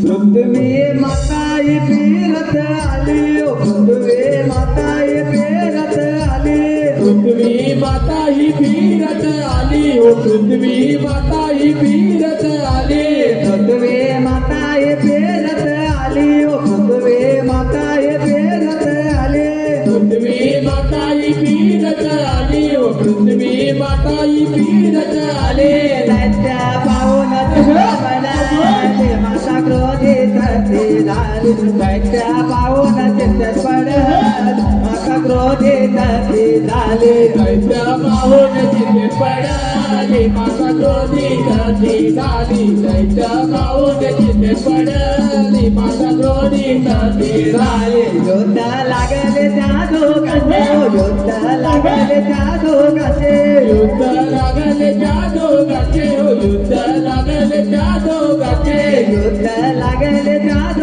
पृथ्वी माताई फिरत आली ओ पृथ्वी माताई फिरत आली पृथ्वी माता ही फिरत आली ओ पृथ्वी माता ही फिरत आली पृथ्वी माताई फिरत आली ओ पृथ्वी माताई फिरत आली पृथ्वी माता ही फिरत आली ओ पृथ्वी माता ही फिरत आली दैत्य पाहून चिंतपणाले माता क्रोधित ती झाली दैत्य पाहून चिंतत पडत माता क्रोधित ती झाली दैत्य पाहून चिते पडाली माता क्रोधित ती झाली दैत्य पाहून चिते पडाली माता क्रोधित ती झाली युद्ध लागले त्या दोघांचे युद्ध लागले त्या दोघांचे युद्ध लागले त्या दोघांचे हो युद्ध लागले त्या दोघांचे युद्ध लागले त्या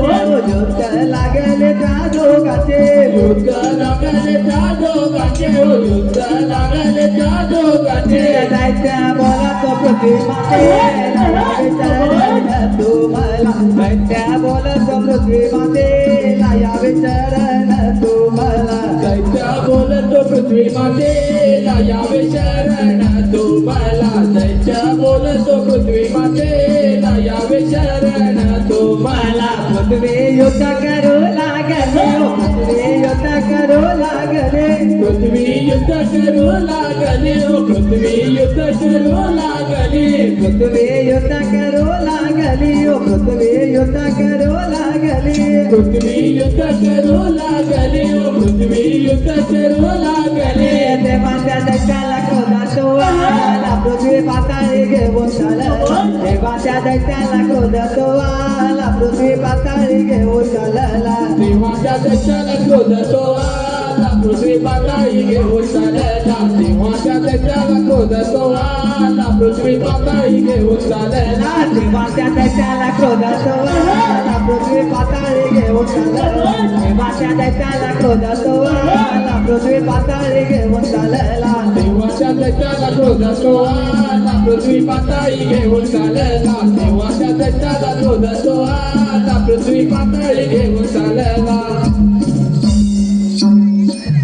दोघांचे युद्ध लागले त्या दोघांचे युद्ध लागले त्या दोघांचे हो युद्ध लागले त्या दोघांचे दैत्य बोला तो पृथ्वी मातेला विचारण तुम्हाला दैत्य बोला तो पृथ्वी मातेला या विचारण तुम्हाला दैत्य बोलतो पृथ्वी मातेला यावे शरण तुम्हाला दैत्य बोलतो पृथ्वी मातेला यावे शरण तुम्हाला पृथ्वी युद्ध करू लागले ओ पृथ्वी युद्ध करू लागले पृथ्वी युद्ध करू लागले हो पृथ्वी युद्ध करू लागले पृथ्वी युद्ध करू लागली ओ पृथ्वी युद्ध करू लागली पृथ्वी युद्ध करू लागले हो पृथ्वी युद्ध करू लागले देवाच्या दैत्याला क्रोधातो आला पृथ्वी पाताळी घेऊन चालला देवाच्या दैत्याला क्रोधातो आला पृथ्वी पाताळी घेऊन चालला देवाच्या दशाला क्रोधतो आला पृथ्वी पाताळी घेऊन चालला देवाच्या दशाला क्रोधतो आला पृथ्वी पाताळी घेऊन चालला देवाच्या दैत्याला क्रोधातो आला पृथ्वी पाताळी घेऊन चालला देवाच्या दैत्याला क्रोधातो आला पृथ्वी पाताळी घेऊन चालला देवाच्या दशाला क्रोधतो आला पृथ्वी पाताळी घेऊन चालला देवाच्या दशाला क्रोधतो आला पृथ्वी पाताळी घेऊन चालला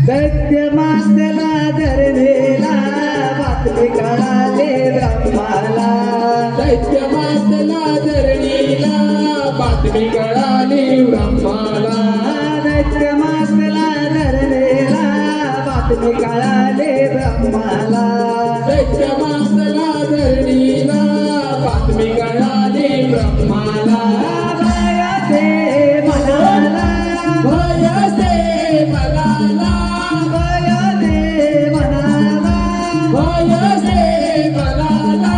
दैत्य मातेला धरणीला बातमी कळाली ब्रह्माला दैत्य मातला धरणीला बातमी कळाली ब्रह्माला दैत्य मातेला धरणीला बातमी कळाली ब्रह्माला दैत्य मातला धरणीला बातमी कळाली ब्रह्माला भयाचे मनाला भयसे मनाला भयाचे मनाला भयसे मनाला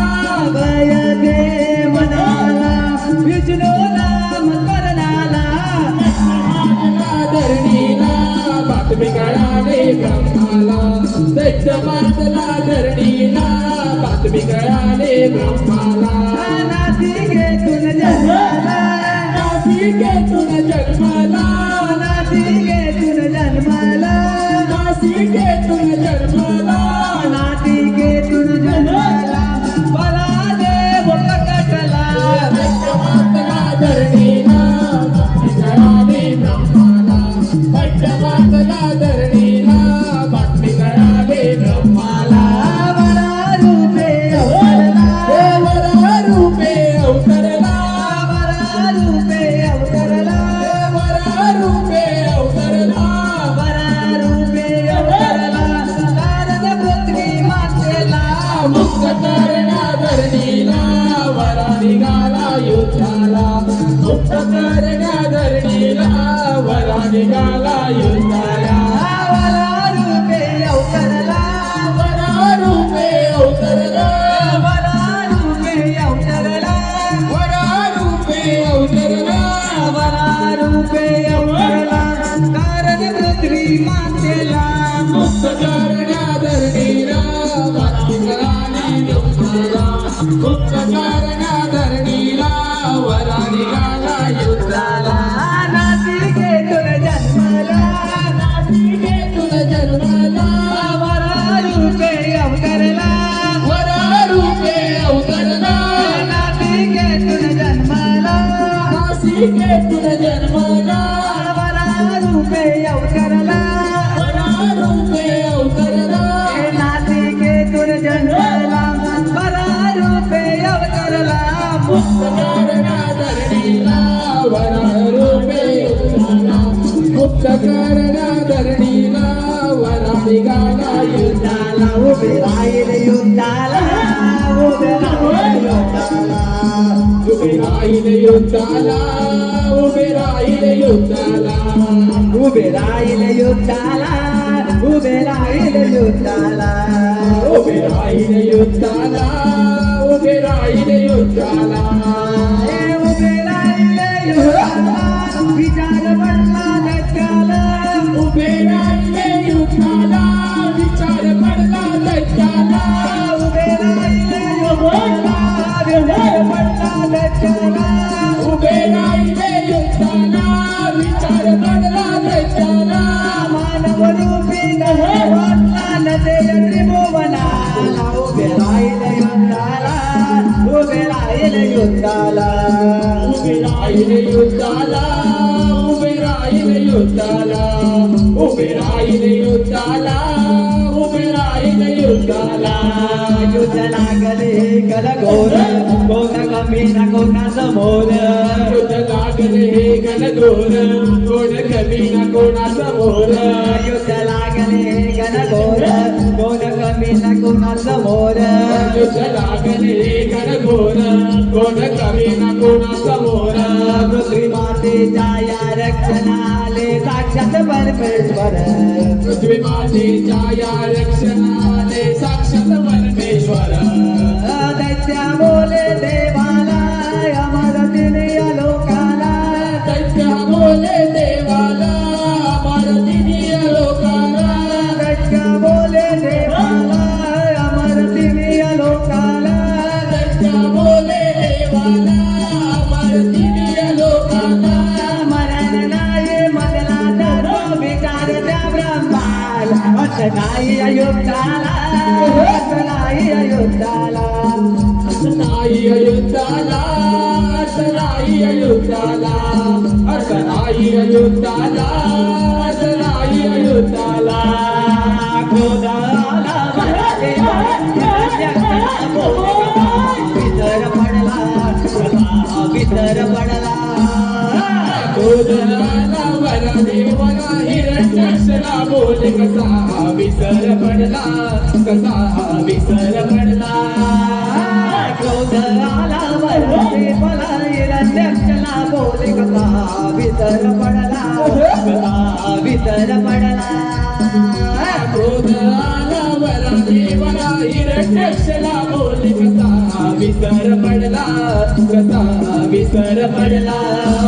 भयाचे मनाला विष्णू नाम करणाला धरणीला बातमी कळाली ब्रह्माला दैत्य मातला धरणीला बातमी कळाली ब्रह्माला नासिकेतून जन्माला नासिकेतून जन्माला नासिकेतून जन्माला नासिकेतून जन्माला नासिकेतून जन्माला बलादेव प्रकटला दैत्य मातला धरणीला बातमी कळाली ब्रह्माला दैत्य मातला धरणीला बातमी कळाली ब्रह्माला वरा रूपे अवतरला देवरा रूपे अवतरला वरा रूपे अवतरला निघाला युद्धाला वरा रूपे अवतरला वरा रूपे अवतरला वरा रूपे अवतरला वरा रूपे अवतरला वरा रूपे अवतरला कारण पृथ्वी मातेला मुक्त करण्याधरणीला वराने युद्धाला मुक्त करण्याधरणीला वरा निघाला युद्धाला नाती घेतून जन्मला नातीने तुला जन्माला वरा रूपे अवतरला वरा रूपे अवतरला नाती घेतून जन्मला नासिके तुला जन्माला वरा रूपे अवतरला वरा रूपे अवतरला नाती घेतून जन्मला वरा रूपे अवतरला मुक्त करण्याधरणीला वरा रूपे अवतरला मुक्त करण्याधरणीला वरा निघाला युद्धाला उभे राहील युद्धाला उभे राहील युद्धाला उभे राहील युद्धाला उभे राहील युद्धाला उभे राहील युद्धाला उभे राहील युद्धाला उभे राहील युद्धाला उभे राहील युद्धाला उभे राहील युद्धाला विचार पडला त्याला उभे राहिले युद्धाला विचार पडला त्याला उभे राहील युद्धाला विचार पडला त्याला उभे राहिले युद्धाला विचार पडला त्याला मानव रूपी वाटला नदे त्रिभुवनाला उभे राहील युद्धाला उभे राहील युद्धाला उभे राहिले युद्धाला उभे राहिले युद्धाला उभे राहिले युद्धाला उभे राहिले युद्धाला युद्ध लागले गलगोर कोण कमी न कोणा समोर युद्ध लागले हे घनघोर कोण कमी ना कोणा समोर युद्ध लागले गलगोर कोण कमी न कोणा समोर युद्ध लागले हे घनघोर कोण कमी ना कोणा समोर पृथ्वी मातेच्या या रक्षणाले साक्षात परमेश्वर पृथ्वी मातेच्या या रक्षणाले साक्षात परमेश्वर दैत्या बोले देवाला अमर तिने लोकाला दैत्य बोले देवाला अमर दिनीय लोकाला दैत्य बोले देवाला अमर तिने लोकाला दैत्य बोले देवाला अमर दिनीय लोकाला मरण नाही मधला तर विचार त्या ब्रह्माला असं नाही अयुद्धाला असं नाही अयुद्धाला नाही अयुद्धाला नाही अयुद्धाला नाही अयुद्धाला नाही अयुद्धाला क्रोधाला भीतर पडला भीतर पडला क्रोधाला वरा देवाला हिरण्याक्षला बोले कसा विसर पडला कसा विसर पडला क्रोधाला वरती मला हिरण्यक्षला बोले कसा भीतर पडला कसा भीतर पडला क्रोधाला वरा देवाला हिरण्याक्षला बोले कसा विसर पडला कसा विसर पडला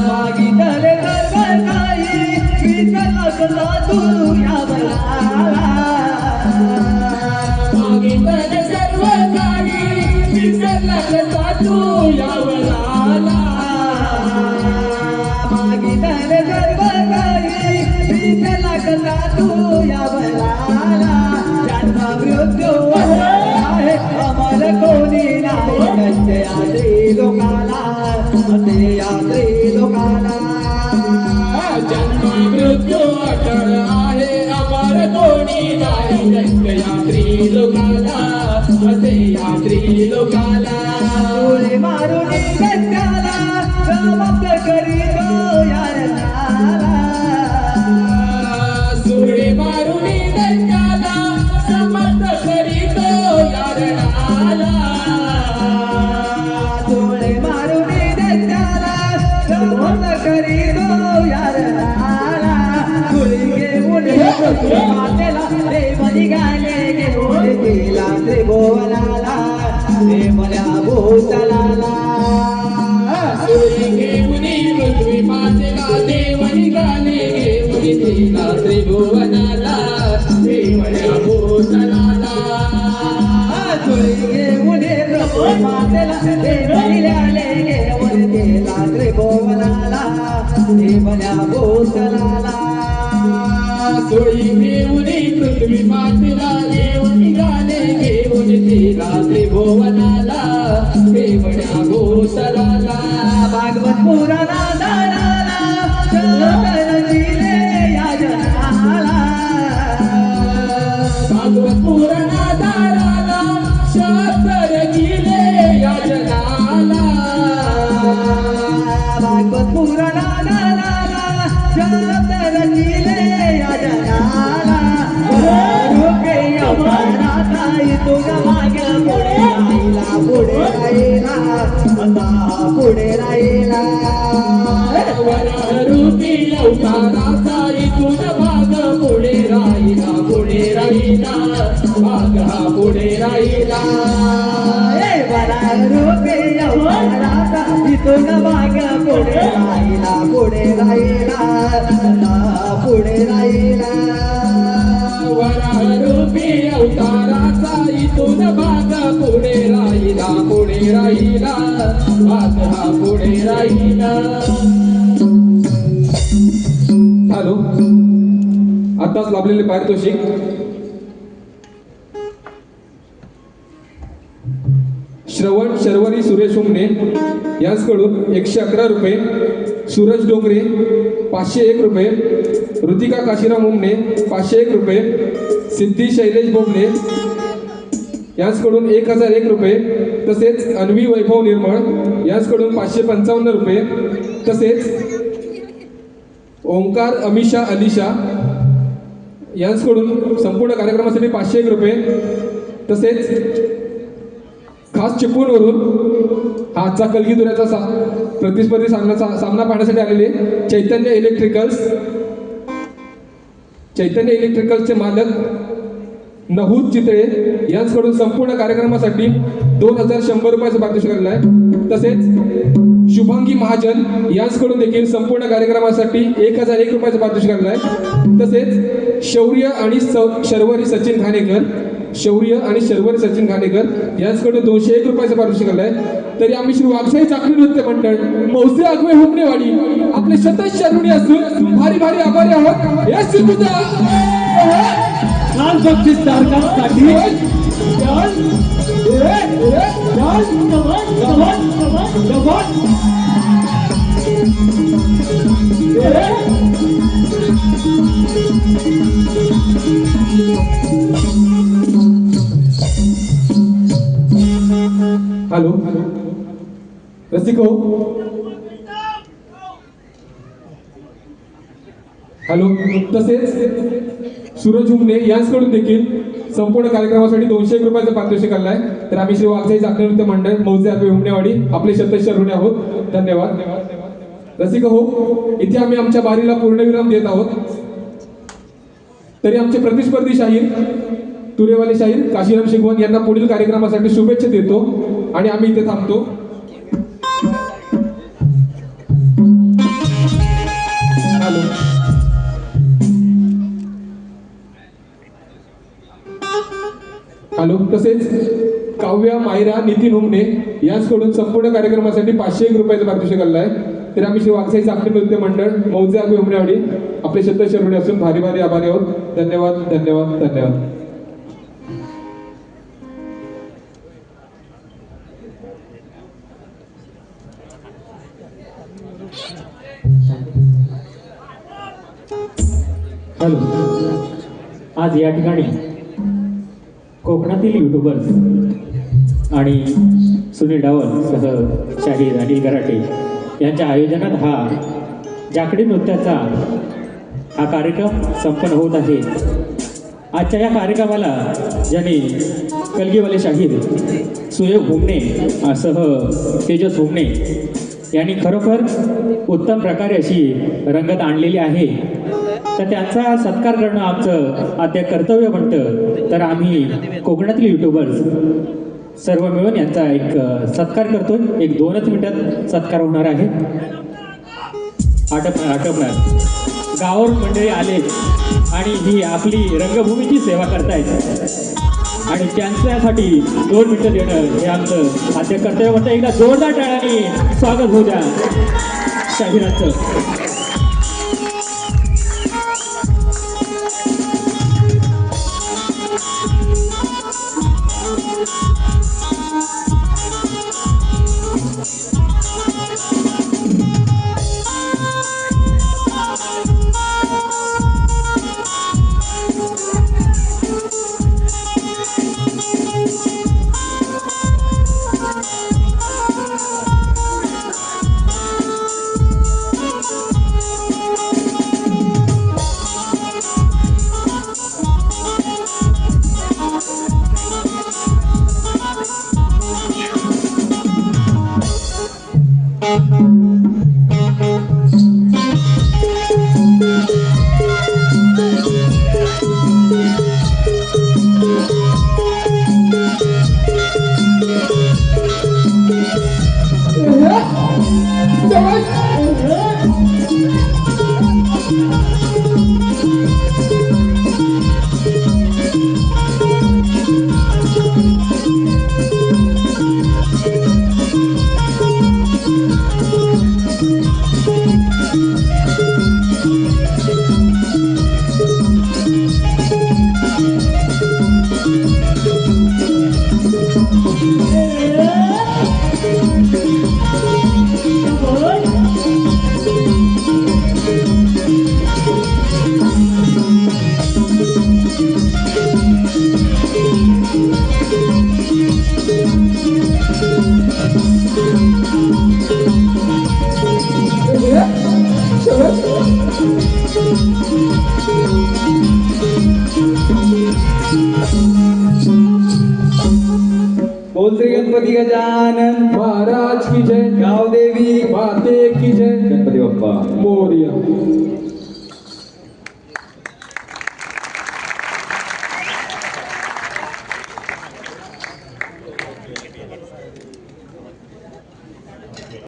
मागितले सर्व काही विसरला कसा तू यावला मागितले सर्व काही विसरला कसा तू यावला मागितले सर्व काही विसरला कसा तू यावला जन्म मृत्यू आहे अमर कोणी नाही नसते आधी लोकाला असे यात्री लोकाला जन्म मृत्यू अटळ आहे अमर कोणी नाही दैत्य यात्री लोकाला असे यात्री लोकाला तुळे मारून गंगाला समाप्त करीतो यार नाला सुरे मारून दैत्याला समर्थ करीतो यारणाला तुळे मारून गंगाला समाप्त करीतो यार नाला बन्या भूतलाला सोयी घेऊनी पृथ्वी मातेला देव निघाले घेऊन तिला त्रिभुवनाला देवळ्या भूतलाला तुळी घेऊन प्रभू मातेला देव निघाले घेऊन तिला त्रिभुवनाला देवल्या भूतलाला सोयी घेऊनी पृथ्वी मातेला देव निघाले घेऊन तिला त्रिभुवनाला देवळ्या भूतलाला भागवत पुराणा दाराला शंकर दिले या जनाला भागवत पुराणा दाराला शंकर गेले या जनाला भागवत पुराणा दाराला शंकर दिले या जनाला रूपे अवताराचा तुझ्या मागे पुढे राहिला आता पुढे राहिला वररूपी अवताराचा इथून भाग पुढे राहिला भाग हा पुढे राहिला रूपे अवताराचा इथून भाग पुढे राहिला पुढे राहिला वररूपी अवताराचा इथून भाग पुढे राहिला भाग हा पुढे राहिला. हॅलो, आताच लाभलेले पारितोषिक श्रवण शर्वरी सुरेश उमने यांच्याकडून 111 रुपये, सूरज डोंगरे 501 रुपये, ऋतिका काशीराम उमने 501 रुपये, सिद्धी शैलेश बोबले यांच्याकडून 1001 रुपये, तसेच अन्वी वैभव निर्मळ यांच्याकडून 555 रुपये, तसेच ओंकार अमिषा अलिशा यांच्याकडून संपूर्ण कार्यक्रमासाठी 501 रुपये, तसेच खास चिपळूणवरून हा आजचा कलगीतुऱ्याचा प्रतिस्पर्धी सामना पाहण्यासाठी आलेले चैतन्य इलेक्ट्रिकल्सचे मालक नहूद चितळे यांच्याकडून संपूर्ण कार्यक्रमासाठी 2100 रुपयाचं पारितोषिक आलेलं आहे. तसेच शुभांगी महाजन यांच्याकडून देखील संपूर्ण कार्यक्रमासाठी 1001 रुपयाचं पारितोषिक आलेलं आहे. तसेच शौर्य आणि शर्वरी सचिन घाणेकर यांच्याकडून 201 रुपयाचं पारितोषिक आलं आहे. तरी आम्ही श्री वाघशाही चाकरी नृत्य मंडळ मौजे आगवे हुमनेवाडी आपले शतश ऋणी असून भारी भारी आभारी आहोत. यश तुझा छान बक्षीस धारकांसाठी हॅलो रसिक हो, हॅलो. तसेच सूरज हुमने यांच्याकडून देखील संपूर्ण कार्यक्रमासाठी 201 रुपयाचं पारितोषिक आलं आहे. तर आम्ही श्री वाघशाही चाकरी नृत्य मंडळ मौजे आगवे हुमनेवाडी आपले शतश ऋणी आहोत. धन्यवाद. रसिक हो, इथे आम्ही आमच्या बारीला पूर्णविराम देत आहोत. तरी आमचे प्रतिस्पर्धी शाहीर तुरेवाले शाहीर काशीराम शिगवण यांना पुढील कार्यक्रमासाठी शुभेच्छा देतो आणि आम्ही इथे थांबतो. हॅलो. तसेच काव्या मायरा नितीन हुमने यांच्याकडून संपूर्ण कार्यक्रमासाठी 501 रुपयाचं पारितोषिक आलं आहे. तर आम्ही श्री वाघशाही चाकरी नृत्य मंडळ मौजे आगवे हुमनेवाडी आपले शतश ऋणी असून भारी भारी आभारी आहोत. धन्यवाद धन्यवाद धन्यवाद. हॅलो. आज या ठिकाणी कोकणातील युट्यूबर्स आणि सुनील डावल सह शाहीर अनिल गराटे यांच्या आयोजनात हा जाकडी नृत्याचा हा कार्यक्रम संपन्न होत आहे. आजच्या या कार्यक्रमाला ज्यांनी कलगीवाले शाहीर सुयोग हुमने सह तेजस हुमने यांनी खरोखर उत्तम प्रकारे अशी रंगत आणलेली आहे, तर त्यांचा सत्कार करणं आमचं आद्य कर्तव्य बनतं. तर आम्ही कोकणातील युट्यूबर्स सर्व मिळून यांचा एक सत्कार करतोय. एक 2च मिनिटात सत्कार होणार आहे. आटपणार गावावरून मंडळी आले आणि ही आपली रंगभूमीची सेवा करतायत आणि त्यांच्यासाठी 2 मिनिटं देणं हे आमचं साध्य कर्तव्य होतं. एकदा जोरदार टाळ्यांनी स्वागत होऊ द्या शाहीराचं. बोल श्री गणपती गजानन महाराज की जय. गावदेवी माते की जय. गणपती बाप्पा मोरया.